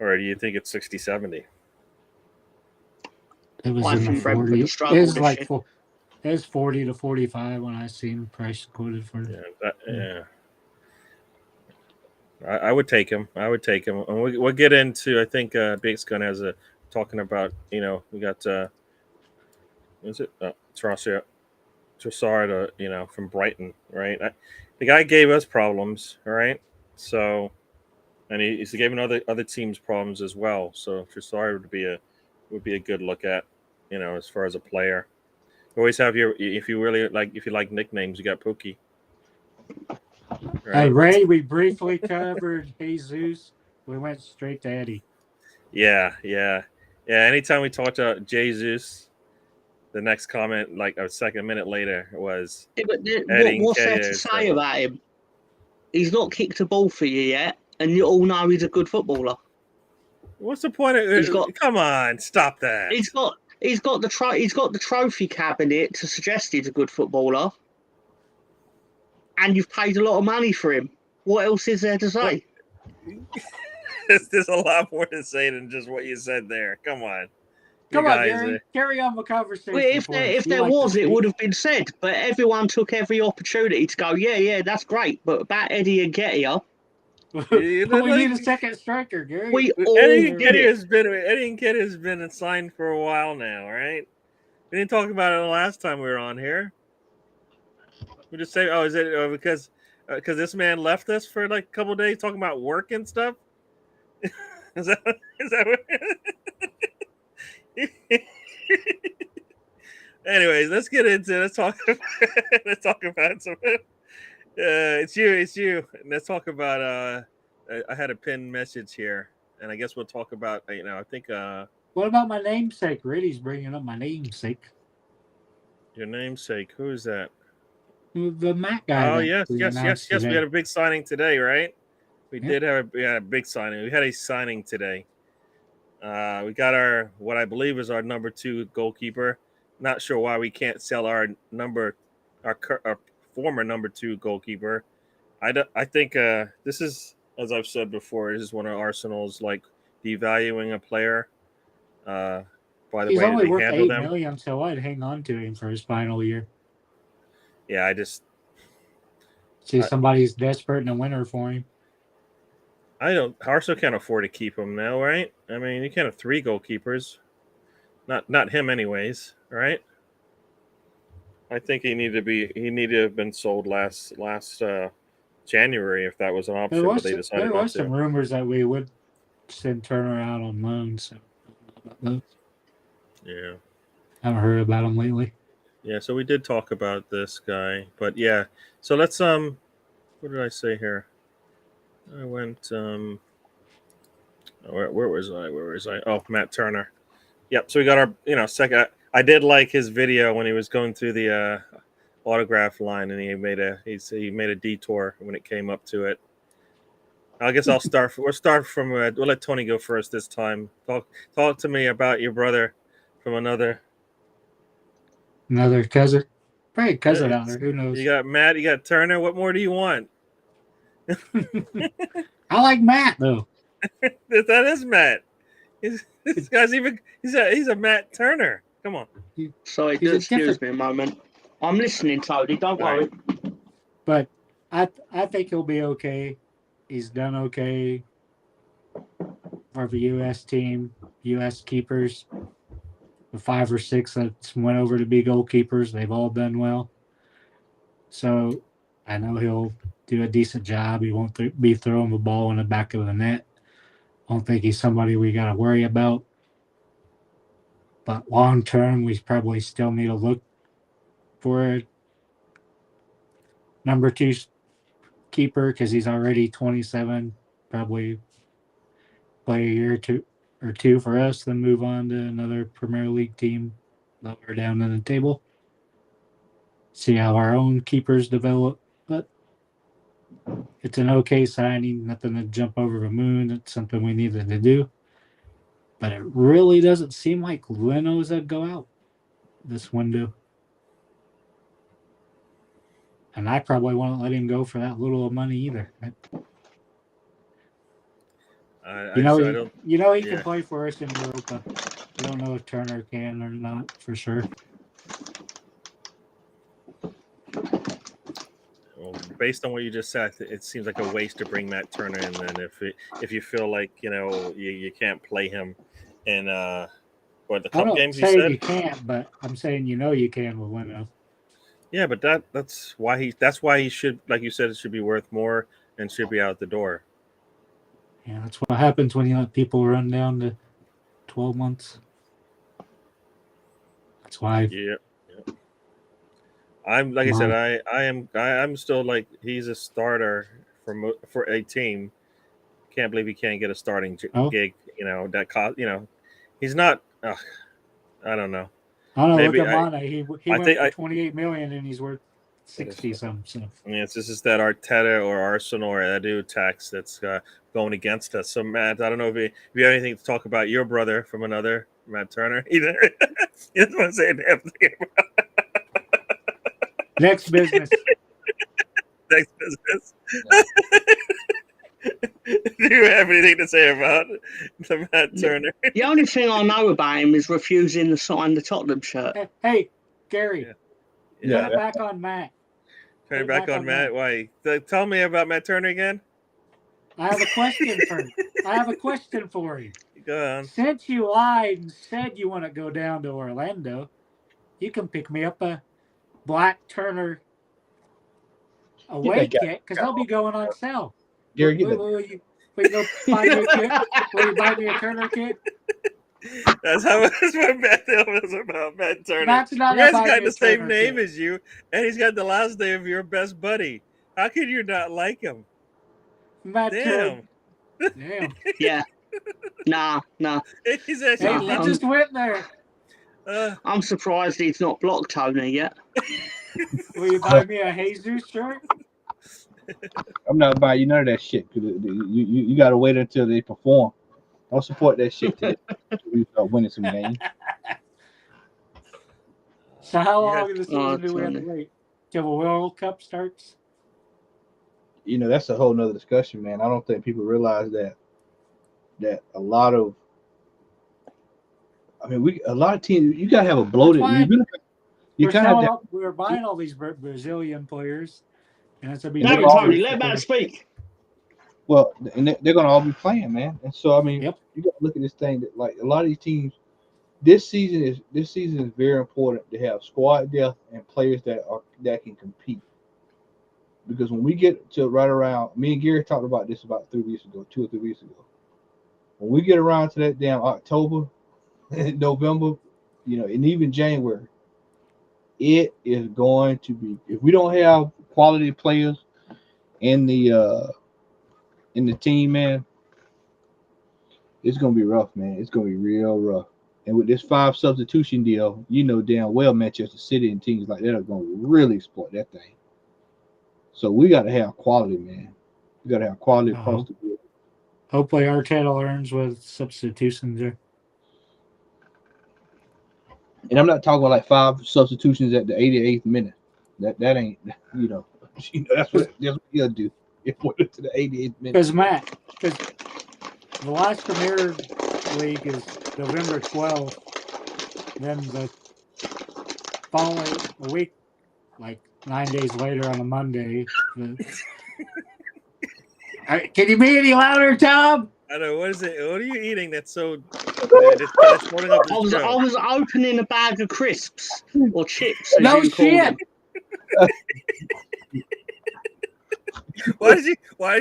Or do you think it's 60, 70? It was I in the think Brentford 40. have It struggled was this like year. it was 40 to 45 when I seen price quoted for it. Yeah. I would take him. I would take him. And we'll get into, I think Big's Gun has a talking about, you know, we got, is it? Trossard, you know, from Brighton, right? The guy gave us problems, right? So, and he's given other teams problems as well. So Trossard would be a good look at, you know, as far as a player. You always have if you like nicknames, you got Pookie, right? Ray, we briefly covered Jesus. We went straight to Eddie. Yeah. Anytime we talked about Jesus, the next comment, like a minute later, was Yeah, but Eddie what's there Nketiah to is say about him? He's not kicked a ball for you yet, and you all know he's a good footballer. what's the point of? He's got Come on, stop that. he's got the trophy cabinet to suggest he's a good footballer, and you've paid a lot of money for him. What else is there to say? There's a lot more to say than just what you said there. Come on. Come You on, guys, Gary. Carry on the conversation. Well, if for there us. if You there like to was, it speak. would have been said. But everyone took every opportunity to go, yeah, that's great. But about Eddie and Nketiah, You know, we need a second striker, Gary. we all Eddie did it. Nketiah has been signed for a while now, right? We didn't talk about it the last time we were on here. We just say, "Oh, is it because this man left us for like a couple of days talking about work and stuff?" is that what? Anyways, let's talk about some. It's you. Let's talk about. I had a pinned message here, and I guess we'll talk about. You know, I think. What about my namesake? Reddy's bringing up my namesake. Your namesake. Who is that? The Matt guy. Oh that yes. we announced We today. had a big signing today, right? We Yeah. did have a big signing. We had a signing today. We got our what I believe is our number 2 goalkeeper. Not sure why we can't sell our former number 2 goalkeeper. I think this is, as I've said before, this is one of Arsenal's like devaluing a player by the He's way only they worth handle $8 them. million, so I'd hang on to him for his final year. Yeah, I just See, somebody's desperate in the winter for him. Arsenal can't afford to keep him now, right? I mean, you can't have 3 goalkeepers. Not him, anyways, right? I think he needed to have been sold last January if that was an option, but they decided there not was some to. rumors that we would send Turner out on loan, so Yeah. I haven't heard about him lately. Yeah, so we did talk about this guy, but yeah. So let's what did I say here? I went where was I? Oh, Matt Turner. Yep. So we got our second. I did like his video when he was going through the autograph line, and he made a detour when it came up to it. I guess I'll start. We'll start from. We'll let Tony go first this time. Talk to me about your brother from another cousin. Probably a cousin out there. Who knows? You got Matt. You got Turner. What more do you want? I like Matt though. That is Matt. This guy's he's a Matt Turner. Come on. Sorry, He's do a excuse me a moment. I'm listening, Tony. Don't All worry. But I think he'll be okay. He's done okay for the U.S. team, U.S. keepers. The 5 or 6 that went over to be goalkeepers, they've all done well. So I know he'll do a decent job. He won't be throwing the ball in the back of the net. I don't think he's somebody we got to worry about. But long term, we probably still need to look for a number 2 keeper because he's already 27. Probably play a year or two for us, then move on to another Premier League team lower down in the table. See how our own keepers develop. But it's an okay signing, nothing to jump over the moon. It's something we needed to do. But it really doesn't seem like Leno's a go out this window. And I probably won't let him go for that little money either. He can play for us in Europa. We don't know if Turner can or not for sure. Well, based on what you just said, it seems like a waste to bring Matt Turner in. Then, if you feel like you can't play him in the cup games, you said you can't, but I'm saying you can with Leno. Yeah, but that's why he should, like you said, it should be worth more and should be out the door. Yeah, that's what happens when you let people run down to 12 months. That's why. Yeah. I'm like I said, I'm still like he's a starter for a team. Can't believe he can't get a starting gig. That cost. He's not. I don't know. I don't know. Maybe look at Mane. He went for $28 million and he's worth 60 something. So. Yes, this is that Arteta or Arsenal or Edu tax that's going against us. So Matt, I don't know if you have anything to talk about your brother from another Matt Turner either. You just want to say a damn thing about it. Next business. Next business. Do you have anything to say about the Matt Turner? The only thing I know about him is refusing to sign the Tottenham shirt. Hey Gary. Turn it back on Matt. Turn it back on Matt. Why? Tell me about Matt Turner again. I have a question for you. Go on. Since you lied and said you want to go down to Orlando, you can pick me up a Black Turner away kit because they'll be going on sale. Gary, will you go buy me a kit? Will you buy me a Turner kit? That's what Matt was about, Matt Turner. Matt's not you guys got the same Turner name kit. as you, and he's got the last name of your best buddy. How could you not like him? Matt Turner. Damn. Yeah. Nah. He's actually I just went there. I'm surprised he's not blocked Tony yet. Will you buy me a Jesus shirt? I'm not buying you none of that shit because you got to wait until they perform. Don't support that shit till we start winning some games. So how long of the season do we have to wait? Till the World Cup starts? That's a whole nother discussion, man. I don't think people realize that a lot of teams, you gotta have a bloated. We're buying all these Brazilian players, and it's no, Tony, let Matt speak. Well, and they're gonna all be playing, man. And so you Yep. gotta look at this thing that like a lot of these teams. This season is very important to have squad depth and players that can compete. Because when we get to right around, me and Gary talked about this about 2 or 3 weeks ago. When we get around to that damn October, November, and even January, it is going to be, if we don't have quality players in the team, man, it's gonna be rough, man. It's gonna be real rough. And with this 5 substitution deal, damn well Manchester City and teams like that are gonna really exploit that thing. So we got to have quality, man. We got to have quality across the board. Hopefully Arteta learns with substitutions there. And I'm not talking about like 5 substitutions at the 88th minute. That ain't, that's what he'll do. If we're to the 88th minute. Because the last Premier League is November 12th. Then the following week, like 9 days later on a Monday. Can you be any louder, Tom? I don't know. What is it? What are you eating that's so... That's holding up this I was opening a bag of crisps or chips. No shit. Why did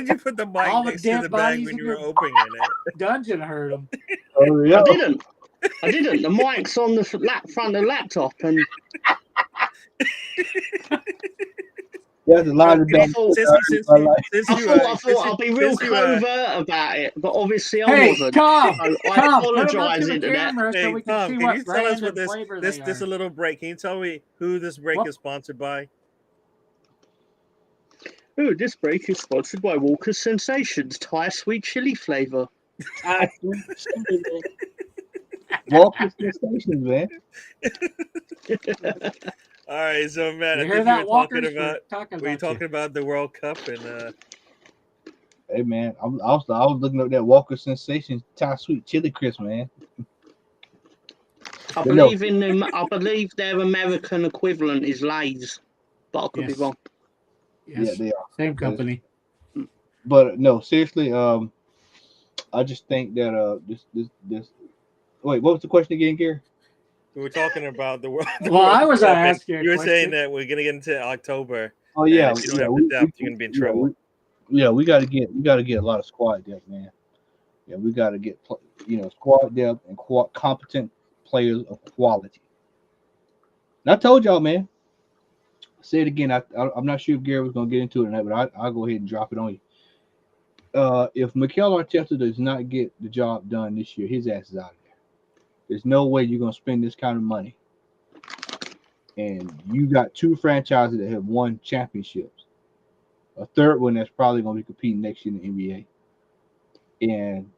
you put the mic All the next to dead the bag bodies when in you were your- opening it? Dungeon heard him. Oh, yeah. I didn't. The mic's on the front of the laptop, and That's a lot So, of can dumb you, shit I heard in my life. since I you, thought I'd be real covert about it, but obviously I Hey, wasn't. Tom! So I Tom, put him up apologise, to the internet. camera so Hey we can Tom, see can you what tell us brand what and this flavor this they this are. a little break? Can you tell me who this break What? is sponsored by? Ooh, this break is sponsored by Walker's Sensations Thai Sweet Chili flavour. I swear, man. Walker's sensations, man. All right, so Matt, You I hear think that, Walkers? We're talking were you about you. talking about the World Cup and Hey, man, I was looking up that Walker's sensations Thai sweet chili crisp, man. I But no, believe their American equivalent is Lay's, but I could be Yes. wrong. yeah, Yes. they are. Same company. But no, seriously, I just think that this. Wait, what was the question again, Gary? we were talking about the World. Well, I was Cup, gonna and ask you a you were saying question. that we're gonna get into October. Oh And yeah, if you don't have the depth, you're gonna be in trouble. we got to get a lot of squad depth, man. Yeah, we got to get squad depth and competent players of quality. And I told y'all, man. Say it again. I'm not sure if Gary was gonna get into it or not, but I'll go ahead and drop it on you. If Mikel Arteta does not get the job done this year, his ass is out of there. There's no way you're gonna spend this kind of money, and you got two franchises that have won championships, a third one that's probably gonna be competing next year in the NBA, and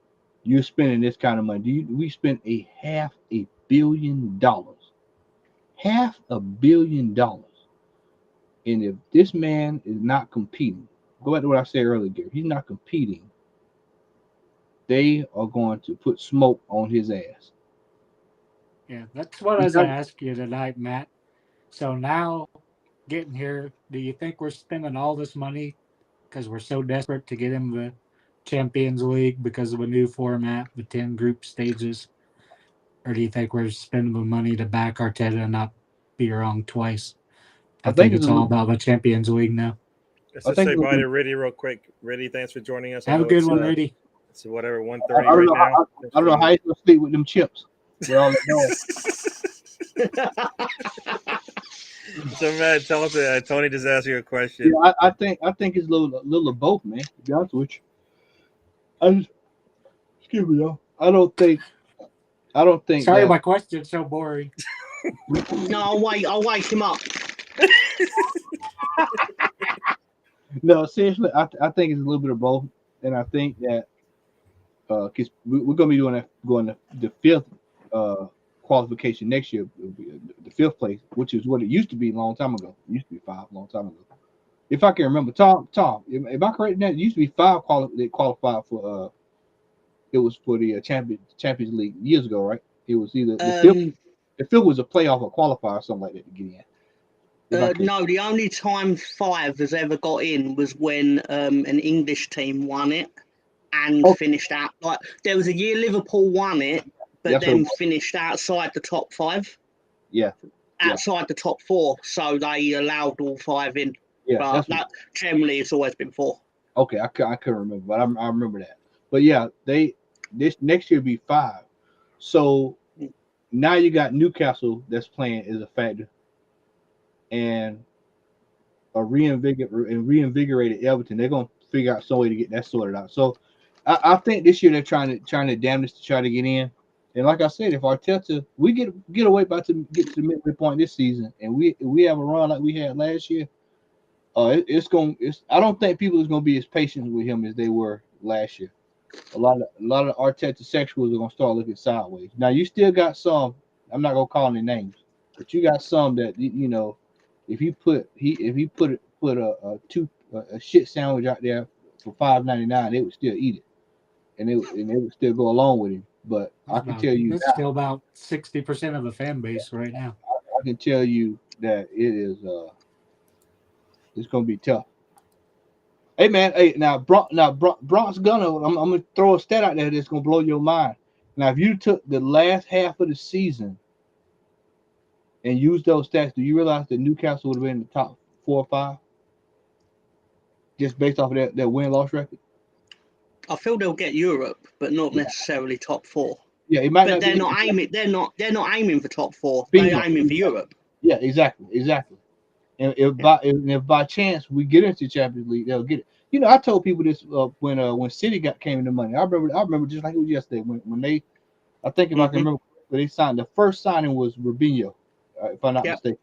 you're spending this kind of money. We spent $500 million, $500 million, and if this man is not competing, go back to what I said earlier, Gary. He's not competing. They are going to put smoke on his ass. Yeah, that's what I was gonna ask you tonight, Matt. So now, getting here, do you think we're spending all this money because we're so desperate to get in the Champions League because of a new format with 10 group stages? Or do you think we're spending the money to back Arteta and not be wrong twice? I think it's all about the Champions League now. Let's just say bye to Riddy real quick. Riddy, thanks for joining us. Have a good one, Riddy. It's whatever 1:30 right now. I don't know how he's gonna sleep with them chips. With all that noise. So Matt, tell us. Tony just asked you a question. Yeah, I think it's a little of both, man. To be honest with you, excuse me, though. I don't think. Sorry, my question's so boring. No, I'll wake him up. No, seriously, I think it's a little bit of both, and I think that because we're gonna be going the fifth qualification next year, the fifth place, which is what it used to be a long time ago. It used to be 5 a long time ago. If I can remember, Tom, am I correct in that? It used to be 5 that qualified for it was for the Champions League years ago, right? It was either the fifth was a playoff or qualifier or something like that to get in. No, the only time 5 has ever got in was when an English team won it and finished out. Like there was a year Liverpool won it, but then finished outside the top 5. Yeah. Outside the top 4, so they allowed all 5 in. Yeah. But that generally it's always been 4. Okay, I couldn't remember, but I remember that. But yeah, this next year be 5. So now you got Newcastle that's playing as a factor, and a reinvigorated Everton. They're gonna figure out some way to get that sorted out. So I think this year they're trying to damage to try to get in. And like I said, if Arteta we get away by to get to the midway point this season, and we have a run like we had last year, I don't think people is gonna be as patient with him as they were last year. A lot of Arteta sexuals are gonna start looking sideways. Now you still got some. I'm not gonna call any names, but you got some that if he put a shit sandwich out there for $5.99, they would still eat it, and they would still go along with him. But I can tell you, it's still about 60% of the fan base right now. I can tell you that it is it's gonna be tough. Hey man, now Brock's gonna. I'm gonna throw a stat out there that's gonna blow your mind. Now, if you took the last half of the season and used those stats, do you realize that Newcastle would have been in the top 4 or 5? just based off of that win-loss record? I feel they'll get Europe, but not necessarily top 4. Yeah, it might But not they're be. not aiming. They're not aiming for top 4. Bingo. They're aiming for Europe. Yeah, exactly. And if by chance we get into the Champions League, they'll get it. You know, I told people this when City came into money. I remember just like it was yesterday when they. I think if I can remember, they signed the first signing was Robinho, if I'm not mistaken.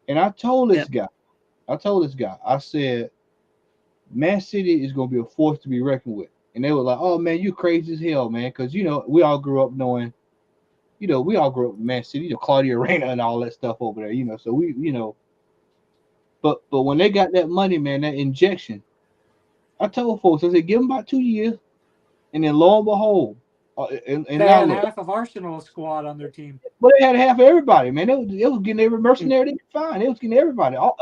And I told this guy, I said, Man City is going to be a force to be reckoned with. And they were like, "Oh man, you crazy as hell, man," because you know we all grew up knowing, we all grew up in Man City, Claudia Reyna and all that stuff over there, So we, but when they got that money, man, that injection, I told folks, I said, give them about 2 years, and then lo and behold, and they now had look, half of Arsenal's squad on their team. but they had half of everybody, man. They was getting every mercenary they could find. They was getting everybody. Look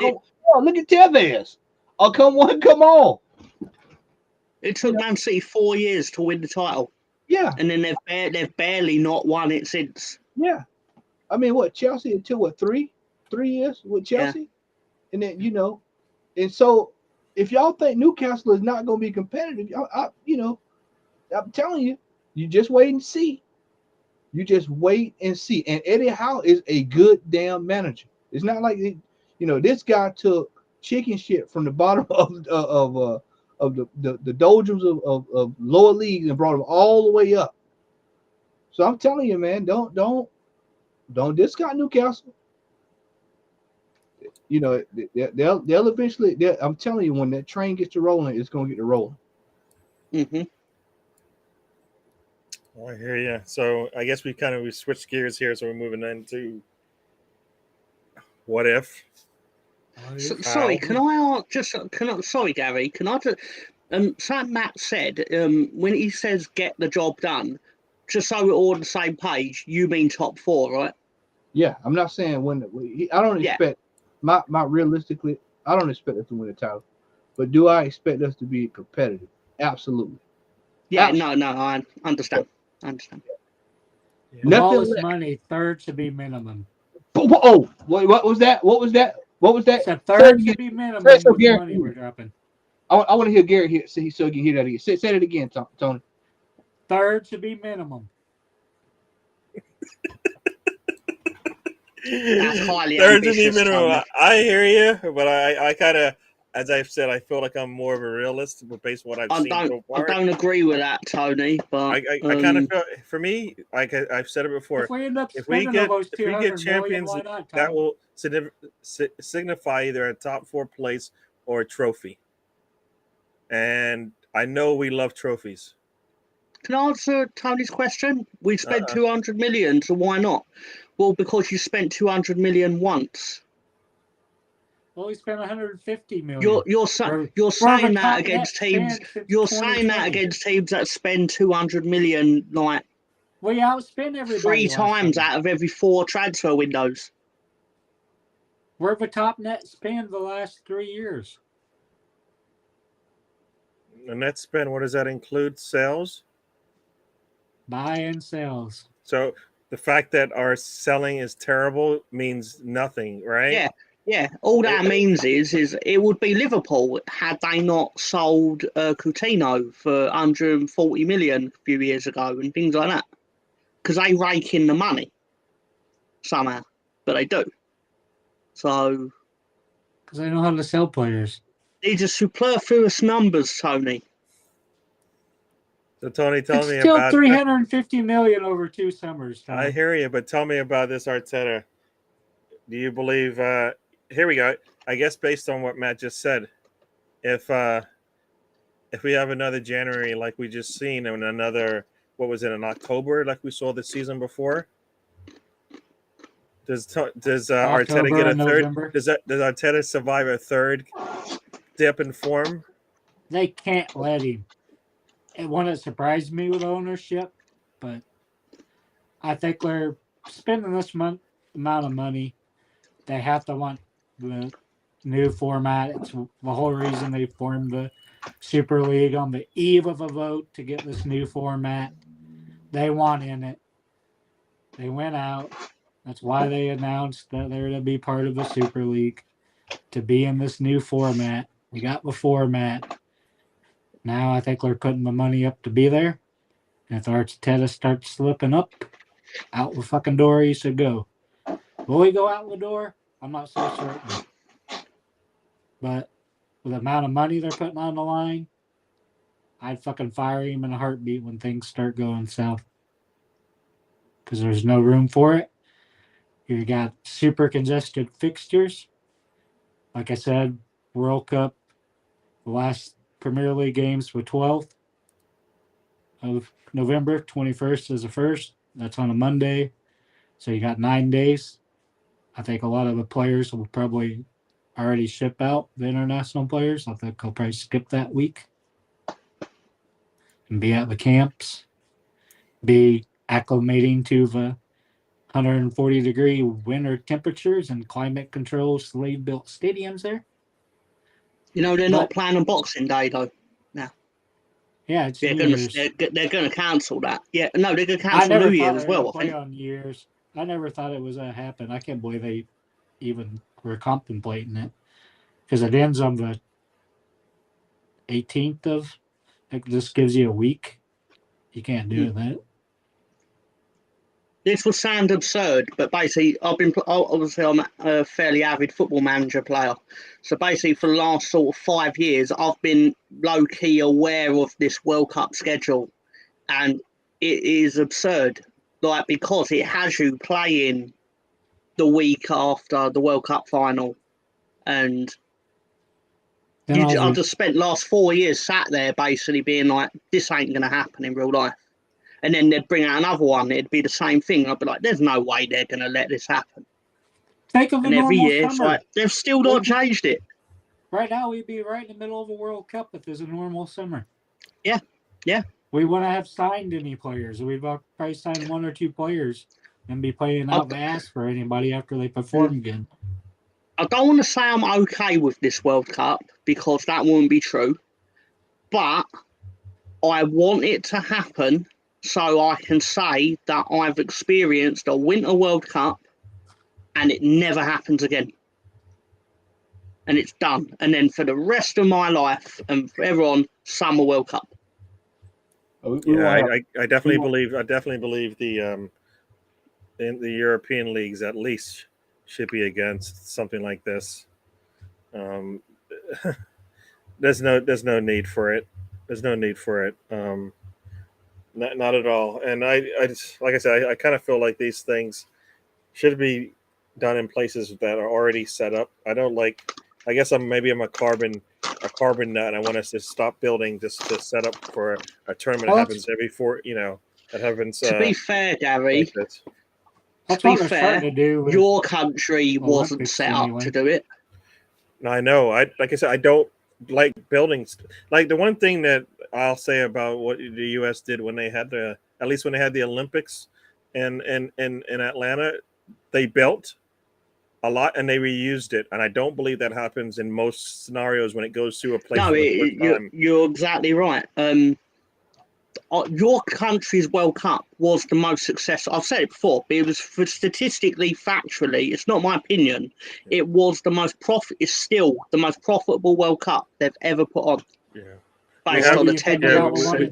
at Tevez. Oh, come on, come on. It took Man City 4 years to win the title. Yeah. And then they've barely not won it since. Yeah. I mean, what, Chelsea until 3 years with Chelsea? Yeah. And then, and so if y'all think Newcastle is not going to be competitive, I'm telling you, you just wait and see. You just wait and see. And Eddie Howe is a good damn manager. It's not like, this guy took chicken shit from the bottom of the doldrums of lower leagues and brought them all the way up. So I'm telling you, man, don't discount Newcastle. They'll eventually. I'm telling you, when that train gets to rolling, it's gonna get to rolling. Mm-hmm. I hear you. So I guess we switched gears here, so we're moving into what if. Sorry, can I just? Sorry, Gary. Can I just? Something Matt said. When he says get the job done, just so we're all on the same page, you mean top 4, right? Yeah, I'm not saying I don't expect my realistically. I don't expect us to win the title, but do I expect us to be competitive? Absolutely. Yeah, no, I understand. Yeah. All this money, third should be minimum. Oh, what was that? What was that? So third should be minimum with the money we're dropping. I want to hear Gary here, so you can hear that again. Say it again, Tony. Third should be minimum. That's highly third ambitious, should be minimum. Tony. I hear you, but I kind of, as I've said, I feel like I'm more of a realist based on what I've seen so far. I don't agree with that, Tony. But I kind of feel, for me, like I've said it before, if we end up spending almost $200 million, why not, that will signify either a top 4 place or a trophy. And I know we love trophies. Can I answer Tony's question? We spent 200 million, so why not? Well, because you spent 200 million once. Well, we spent 150 million. You're saying that against teams. You're saying that against teams that spend 200 million, like we outspend everybody 3 times out of every 4 transfer windows. We're the top net spend the last 3 years. The net spend, what does that include? Sales? Buy and sales. So the fact that our selling is terrible means nothing, right? Yeah. All that means is it would be Liverpool had they not sold Coutinho for 140 million a few years ago and things like that, because they rake in the money somehow, but they do. So because they know how to sell players. These are superfluous numbers, Tony. So Tony, tell me still about 350 million over 2 summers. Tony. I hear you, but tell me about this Arteta. Do you believe? Here we go. I guess based on what Matt just said, if we have another January like we just seen, and another in October like we saw the season before, does Arteta get a third? November. Does Arteta survive a third dip in form? They can't let him. It wouldn't surprise me with ownership, but I think we're spending this amount of money. They have to want the new format. It's the whole reason they formed the Super League on the eve of a vote to get this new format. They want in it. They went out. That's why they announced that they're to be part of the Super League, to be in this new format. We got before, Matt. Now I think we're putting the money up to be there. And if Arteta starts slipping up, out the fucking door he should go. Will he go out the door? I'm not so certain. But with the amount of money they're putting on the line, I'd fucking fire him in a heartbeat when things start going south. Because there's no room for it. You got super congested fixtures. Like I said, World Cup, the last Premier League games were 12th of November, 21st is the first. That's on a Monday. So you got 9 days. I think a lot of the players will probably already ship out, the international players. I think they'll probably skip that week and be at the camps, be acclimating to the 140-degree winter temperatures and climate controlled slave-built stadiums there. You know, they're not playing on Boxing Day, though. Yeah, it's they're New going Year's. to they're going to cancel that. Yeah, no, they're going to I cancel never New thought Year's as they would well, I play think. on New Year's. I never thought it was going to happen. I can't believe they even were contemplating it. Because it ends on the 18th of... It just gives you a week. You can't do that. This will sound absurd, but basically, obviously I'm a fairly avid football manager player. So basically, for the last sort of 5 years, I've been low key aware of this World Cup schedule, and it is absurd. Like, because it has you playing the week after the World Cup final, and I just spent the last 4 years sat there basically being like, this ain't going to happen in real life. And then they'd bring out another one. It'd be the same thing. I'd be like, there's no way they're going to let this happen. Think of and a every normal year, summer. it's like, they've still not changed it. Right now, we'd be right in the middle of a World Cup if there's a normal summer. Yeah, yeah. We wouldn't have signed any players. We'd probably signed 1 or 2 players and be playing out the ass for anybody after they perform good. I don't want to say I'm okay with this World Cup because that wouldn't be true. But I want it to happen so I can say that I've experienced a Winter World Cup and it never happens again. And it's done. And then for the rest of my life and forever on, Summer World Cup. I definitely believe the in the European leagues at least should be against something like this. There's no need for it. There's no need for it. Not at all. And I just, like I said, I kind of feel like these things should be done in places that are already set up. I don't like. I guess I'm a carbon nut. And I want us to stop building just to set up for a tournament that happens every 4. That happens. To be fair, Gary. Like That's to be what they're fair, starting to do with your country wasn't Olympics set up anyway. to do it. I know. Like I said, I don't like buildings. Like the one thing that I'll say about what the U.S. did when they had at least when they had the Olympics in Atlanta, they built a lot and they reused it. And I don't believe that happens in most scenarios when it goes to a place. No, you're exactly right. Your country's World Cup was the most successful. I've said it before, but it was statistically, factually, it's not my opinion. It was the most it's still the most profitable World Cup they've ever put on. Yeah. Based on the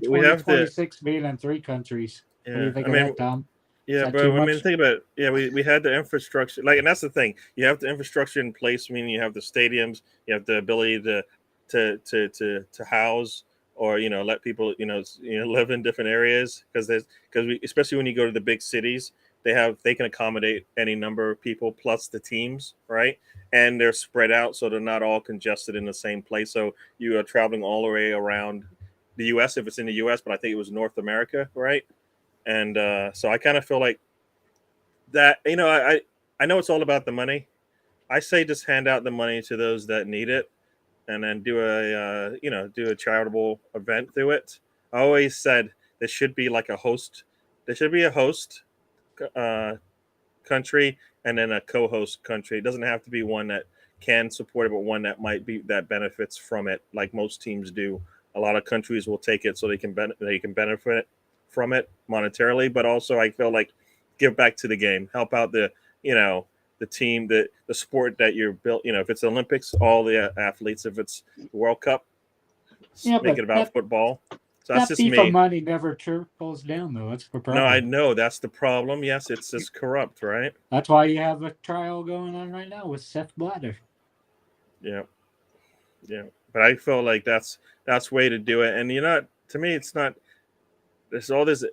we have 2026 being in 3 countries. Yeah. What do you think of that, Tom? Yeah, but think about it. Yeah, we had the infrastructure, and that's the thing. You have the infrastructure in place, meaning you have the stadiums, you have the ability to house or let people live in different areas because especially when you go to the big cities, they can accommodate any number of people plus the teams, right? And they're spread out so they're not all congested in the same place. So you are traveling all the way around the U.S. if it's in the U.S., but I think it was North America, right? And so I kind of feel like that, I know it's all about the money. I say just hand out the money to those that need it and then do a charitable event through it. I always said there should be like a host. There should be a host country and then a co-host country. It doesn't have to be one that can support it, but one that that benefits from it like most teams do. A lot of countries will take it so they can benefit from it monetarily, but also I feel like give back to the game, help out the the team, the sport that you're built. If it's Olympics, all the athletes. If it's World Cup, Yeah, make but it about football. So that's that just FIFA me. money never trickles down, though. That's the problem. No, I know that's the problem. Yes, it's just corrupt, right? That's why you have a trial going on right now with Seth Blatter. Yeah, yeah. But I feel like that's way to do it. And to me, it's not. There's all this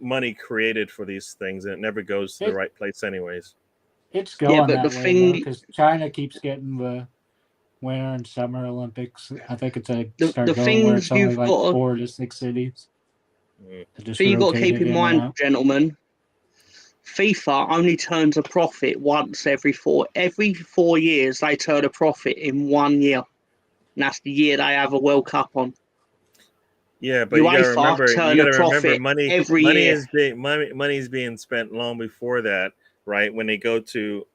money created for these things, and it never goes to the right place, anyways. It's Yeah, going but the that way though, thing, because China keeps getting the Winter and Summer Olympics. I think it's a the start going where things it's only you've like got 4 to 6 cities. Mm. They just thing you've got to rotate keep it in in and mind, out. gentlemen. FIFA only turns a profit once every 4 years. They turn a profit in 1 year, and that's the year they have a World Cup on. Yeah, but you got to remember. turn a profit every money year. is being money is being spent long before that, right? When they go to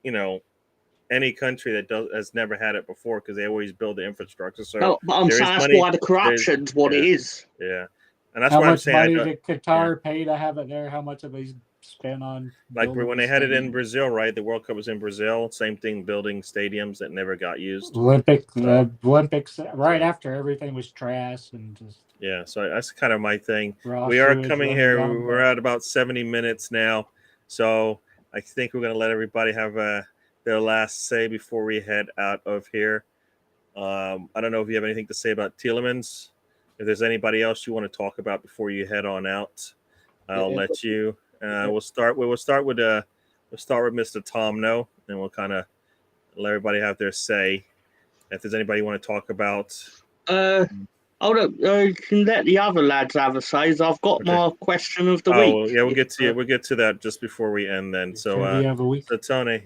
any country that has never had it before, because they always build the infrastructure. So No, but I'm there saying is that's money. why the corruption's what it is. Yeah, and that's How why I'm much saying money did Qatar pay to have it there? How much have they spent on like building when the they had it in stadium? Brazil, right? The World Cup was in Brazil. Same thing, building stadiums that never got used. Olympics right after everything was trash and just yeah. So that's kind of my thing. raw We are sewage coming running here. down We're at about 70 minutes now, so I think we're going to let everybody have their last say before we head out of here. I don't know if you have anything to say about Tielemans. If there's anybody else you want to talk about before you head on out, I'll let you. We'll start with Mr. Tom No, and we'll kind of let everybody have their say. If there's anybody you want to talk about, Hold up, you can let the other lads have a say. I've got my question of the week. Oh, yeah, we'll get to you. We'll get to that just before we end. Then, so of a week. so Tony.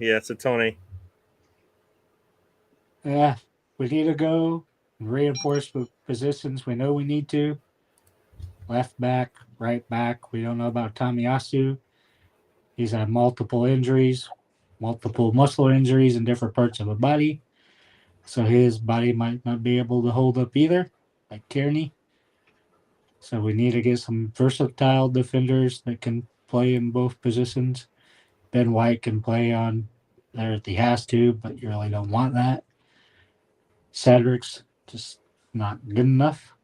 Yeah, we need to go reinforce the positions we know we need to. Left back, right back. We don't know about Tomiyasu. He's had multiple injuries, multiple muscle injuries in different parts of the body. So his body might not be able to hold up either, like Tierney. So we need to get some versatile defenders that can play in both positions. Ben White can play on there if he has to, but you really don't want that. Cedric's just not good enough.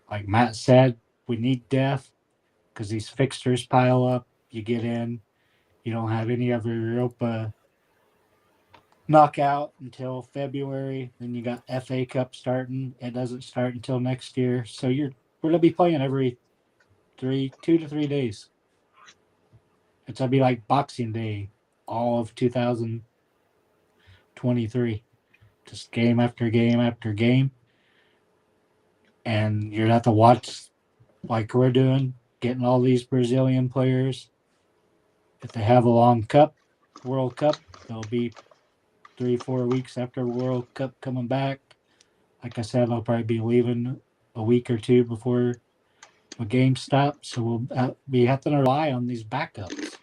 Like Matt said, we need depth because these fixtures pile up. You get in, you don't have any of your Europa knockout until February. Then you got FA Cup starting. It doesn't start until next year. So we're gonna be playing every 2 to 3 days. It's gonna be like Boxing Day, all of 2023. Just game after game after game. And you're gonna have to watch like we're doing, getting all these Brazilian players. If they have a long World Cup, they'll be 3-4 weeks after World Cup coming back. Like I said, I'll probably be leaving a week or two before a game stops, so we'll be having to rely on these backups.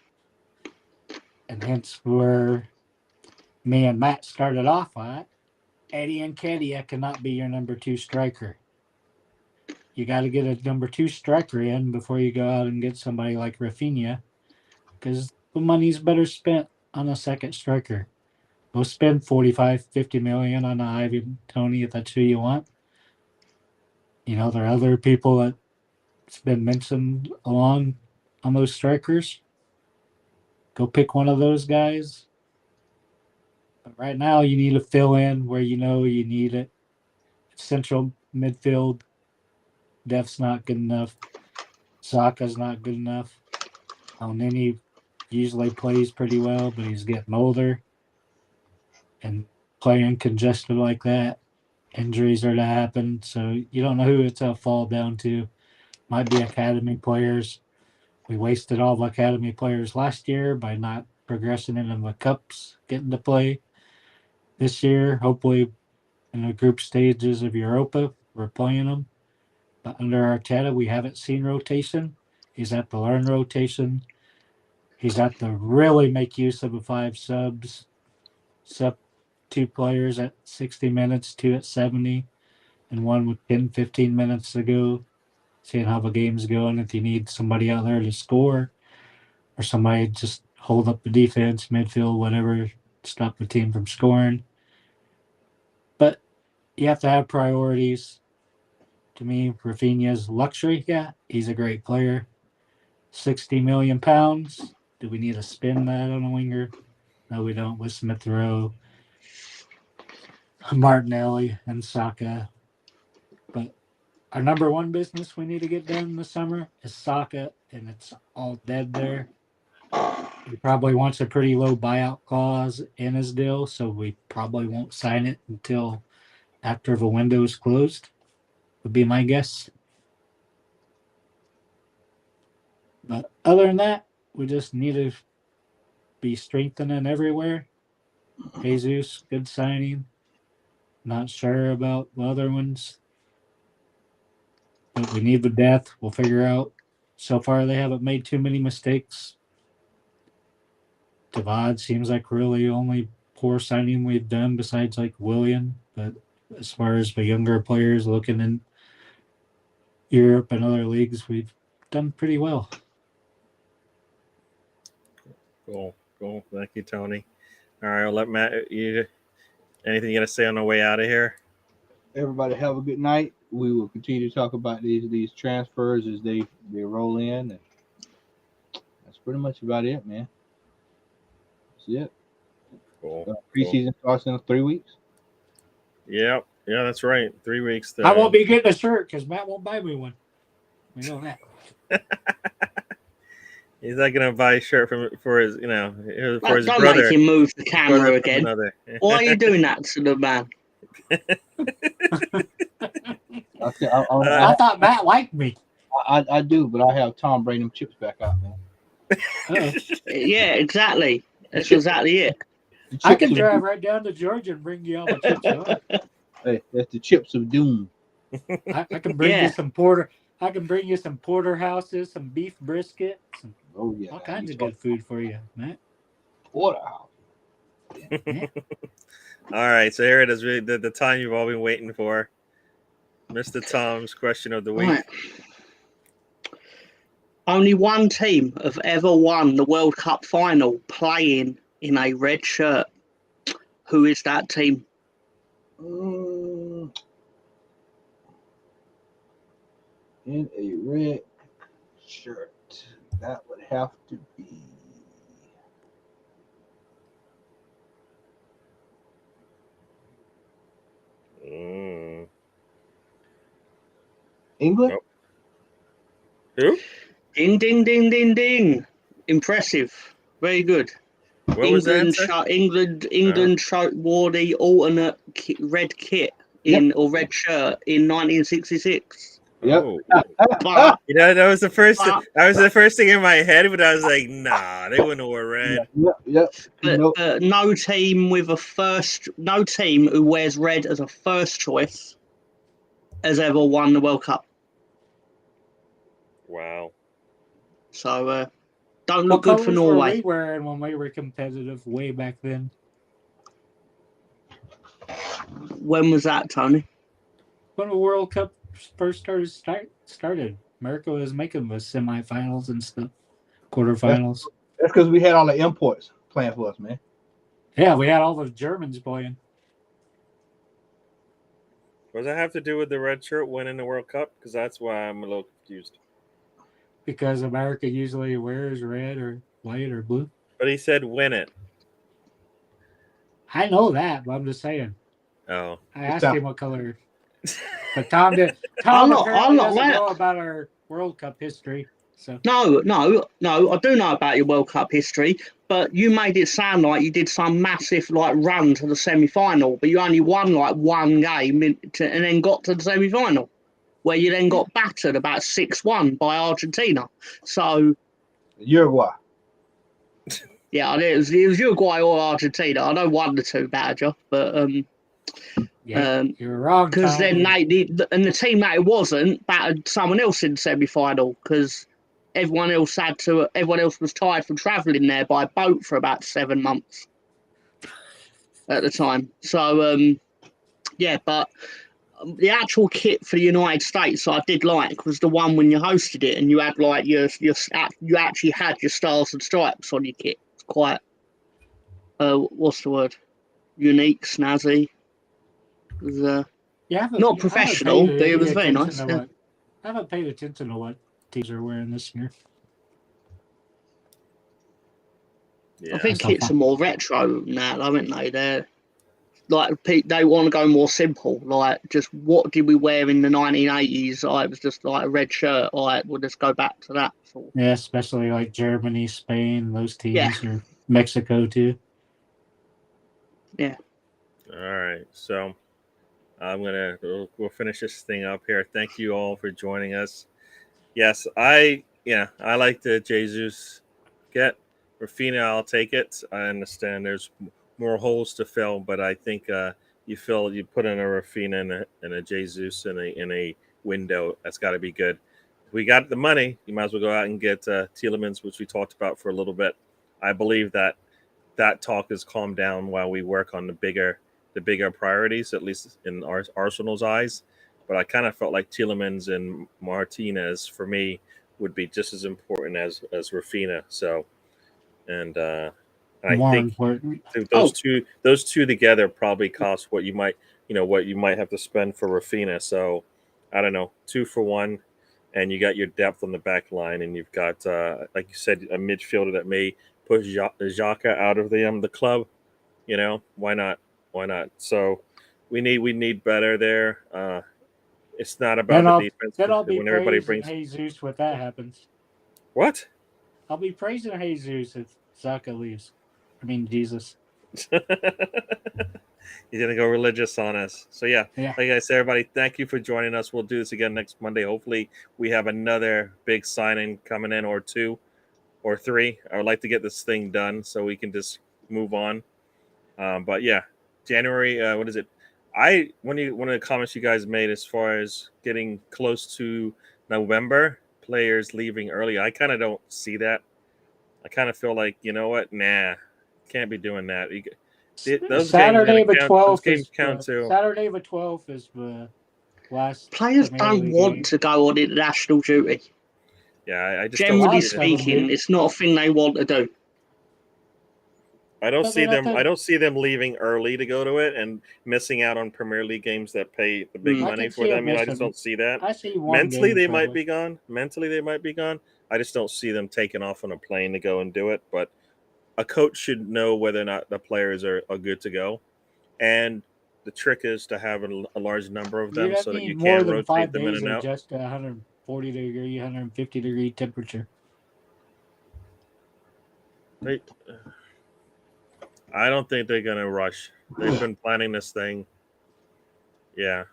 And hence where me and Matt started off at, Eddie Nketiah cannot be your number 2 striker. You got to get a number 2 striker in before you go out and get somebody like Rafinha, because the money's better spent on a second striker. Go spend 45-50 million on Ivan Tony if that's who you want. There are other people that's been mentioned along on those strikers. Go pick one of those guys. But right now, you need to fill in where you need it. Central midfield, depth's not good enough. Saka's not good enough. Elneny usually plays pretty well, but he's getting older. And playing congested like that, injuries are to happen. So you don't know who it's going to fall down to. Might be academy players. We wasted all the academy players last year by not progressing into the cups, getting to play. This year, hopefully, in the group stages of Europa, we're playing them. But under Arteta, we haven't seen rotation. He's at the learn rotation. He's at the really make use of the 5 subs. Sub 2 players at 60 minutes, 2 at 70, and 1 with 10-15 minutes to go. Seeing how the game's going. If you need somebody out there to score or somebody just hold up the defense, midfield, whatever, stop the team from scoring. But you have to have priorities. To me, Rafinha's luxury. Yeah, he's a great player. 60 million pounds. Do we need to spend that on a winger? No, we don't. With Smith Rowe, Martinelli, and Saka. But our number one business we need to get done this summer is Saka, and it's all dead there. He probably wants a pretty low buyout clause in his deal, so we probably won't sign it until after the window is closed, would be my guess. But other than that, we just need to be strengthening everywhere. Jesus, good signing. Not sure about the other ones. But we need the depth. We'll figure out. So far, they haven't made too many mistakes. Dwtt seems like really only poor signing we've done besides like William. But as far as the younger players looking in Europe and other leagues, we've done pretty well. Cool. Thank you, Tony. All right, I'll let Matt. You anything you got to say on the way out of here? Everybody have a good night. We will continue to talk about these transfers as they roll in, and that's pretty much about it, man. That's it. Cool. Preseason starts in 3 weeks. Yeah, that's right. 3 weeks. I won't be getting a shirt because Matt won't buy me one. We know that. He's not gonna buy a shirt for his, for his Don't brother. make him move the camera again. Why are you doing that to the man? I thought Matt liked me. I do, but I have Tom bring them chips back out, man. Yeah, exactly. That's exactly it. I can drive right down to Georgia and bring you all the chips you want. Hey, that's the chips of doom. I can bring you some porter. I can bring you some porterhouses, some beef brisket, all kinds of good food for you, Matt. Porterhouse. Yeah. All right, so here it is, really the time you've all been waiting for. Mr. Tom's question of the week. Right. Only one team have ever won the World Cup final playing in a red shirt. Who is that team? In a red shirt. That would have to be England. Nope. Who? Ding, ding, ding, ding, ding. Impressive. Very good. What was that? England wore the alternate red kit or red shirt in 1966. Yep. Oh. But, that was the first. That was the first thing in my head, but I was like, nah, they wouldn't wear red. Yep. But no team who wears red as a first choice has ever won the World Cup. Wow. So don't look good for Norway. What colors were we wearing when we were competitive way back then? When was that, Tony? When the World Cup first started. America was making the semifinals and stuff, quarterfinals. That's because we had all the imports playing for us, man. Yeah, we had all the Germans playing. What does that have to do with the red shirt winning the World Cup? Because that's why I'm a little confused. Because America usually wears red or white or blue. But he said win it. I know that, but I'm just saying. Oh. I asked him what color. But Tom doesn't know about our World Cup history. So No, I do know about your World Cup history, but you made it sound like you did some massive run to the semi-final, but you only won one game and then got to the semi-final, where you then got battered about 6-1 by Argentina. So Uruguay. Yeah, it was Uruguay or Argentina. I know one of the two badger, but you're wrong. Because then the team that it wasn't battered someone else in the semi-final because everyone else was tired from travelling there by boat for about 7 months at the time. So but the actual kit for the United States I did like was the one when you hosted it and you had you actually had your stars and stripes on your kit. quite, what's the word? Unique, snazzy. It was, Yeah, I haven't- not I haven't professional, paid but it any was very attention nice. to Yeah. what- I haven't paid attention to what teams are wearing this year. Yeah. I think That's not it's a fun. more retro now, haven't they? They're like they want to go more simple. Like, just what did we wear in the 1980s? It was just like a red shirt. We'll just go back to that. Sort of. Yeah, especially like Germany, Spain, those Yeah. teams, or Mexico too. All right. So we'll finish this thing up here. Thank you all for joining us. Yes, I like the Jesus get. Rafina, I'll take it. I understand there's more holes to fill, but I think you put in a Rafina and a Jesus in a window. That's got to be good. If we got the money, you might as well go out and get Tielemans, which we talked about for a little bit. I believe that talk has calmed down while we work on the bigger priorities, at least in Arsenal's eyes. But I kind of felt like Tielemans and Martinez for me would be just as important as Rafina. So, and I More think important. those two together probably cost what you might have to spend for Rafina. So, I don't know, 2 for 1, and you got your depth on the back line, and you've got like you said, a midfielder that may push Xhaka out of the club. Why not? Why not? So we need better there. It's not about the defense. Then I'll be When everybody praising brings Jesus when that happens. what? I'll be praising Jesus if Zaka leaves. I mean Jesus. He's gonna go religious on us. So yeah, Yeah. like I said, everybody, thank you for joining us. We'll do this again next Monday. Hopefully, we have another big signing coming in, or 2 or 3. I would like to get this thing done so we can just move on. But yeah, January. What is it? One of the comments you guys made as far as getting close to November, players leaving early. I kind of don't see that. I kind of feel like, you know what? Nah, can't be doing that. Those Saturday games the count. Those 12th games is count too. Saturday the 12th is the last Players Premier don't League want game. to go on international duty. Yeah, I just Generally don't. Lots of them speaking, do. it's not a thing they want to do. I don't But see they're not them. I the- don't see them leaving early to go to it and missing out on Premier League games that pay the big Mm. I money can for see them. them I just missing. don't see that. I see one Mentally, game they probably. might be gone. Mentally, they might be gone. I just don't see them taking off on a plane to go and do it. But a coach should know whether or not the players are good to go. And the trick is to have a large number of You them don't so that you need more can than 5 rotate them in days and to out. adjust to 140 degree, 150 degree temperature. I don't think they're going to rush. They've been planning this thing. Yeah.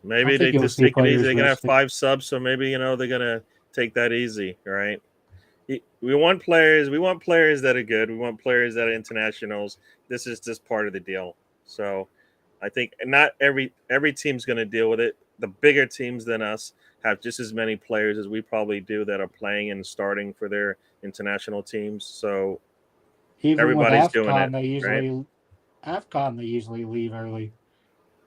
Maybe they think you'll just see take it easy. players They're going to have rested. 5 subs, so maybe, they're going to take that easy, right? We want players. We want players that are good. We want players that are internationals. This is just part of the deal. So I think not every team's going to deal with it. The bigger teams than us have just as many players as we probably do that are playing and starting for their international teams. So Even with everybody's doing AFCON, it, right? they usually leave early.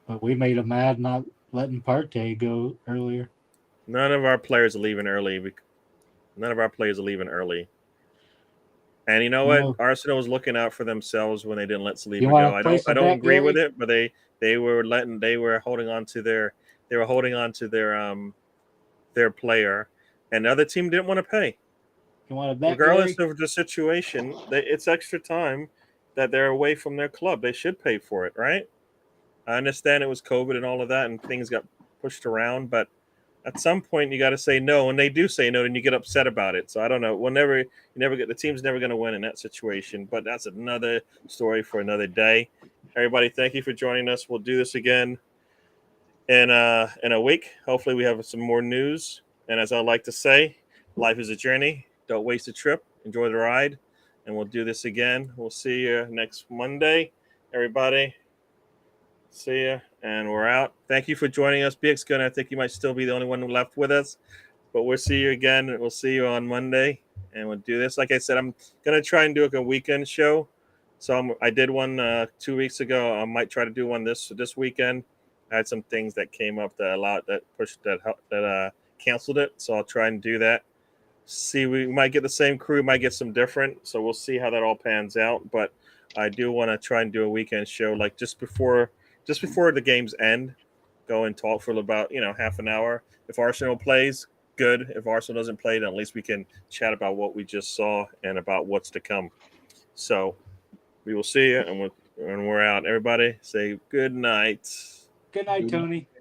But we made them mad not letting Partey go earlier. None of our players are leaving early. None of our players are leaving early. And you know what? No. Arsenal was looking out for themselves when they didn't let You Saliba want go. to I place don't a bet, agree with Gary? it, but they were holding on to their player, and the other team didn't want to pay. You want to bet, Regardless Gary? of the situation, it's extra time that they're away from their club. They should pay for it, right? I understand it was COVID and all of that, and things got pushed around, but at some point you got to say no. When they do say no, then you get upset about it. So I don't know. The team's never going to win in that situation. But that's another story for another day. Everybody, thank you for joining us. We'll do this again in a week. Hopefully, we have some more news. And as I like to say, life is a journey. Don't waste a trip. Enjoy the ride. And we'll do this again. We'll see you next Monday, everybody. See ya, and we're out. Thank you for joining us, BX Gun. I think you might still be the only one left with us, but we'll see you again. We'll see you on Monday, and we'll do this. Like I said, I'm gonna try and do a weekend show. So I did one 2 weeks ago. I might try to do one this weekend. I had some things that came up that canceled it, so I'll try and do that. see, we might get the same crew, might get some different. So we'll see how that all pans out. But I do want to try and do a weekend show, like just before the games end. Go and talk for about half an hour. If Arsenal plays, good. If Arsenal doesn't play, then at least we can chat about what we just saw and about what's to come. So we will see you, and we're out. Everybody say good night. Good night, Good night. Tony.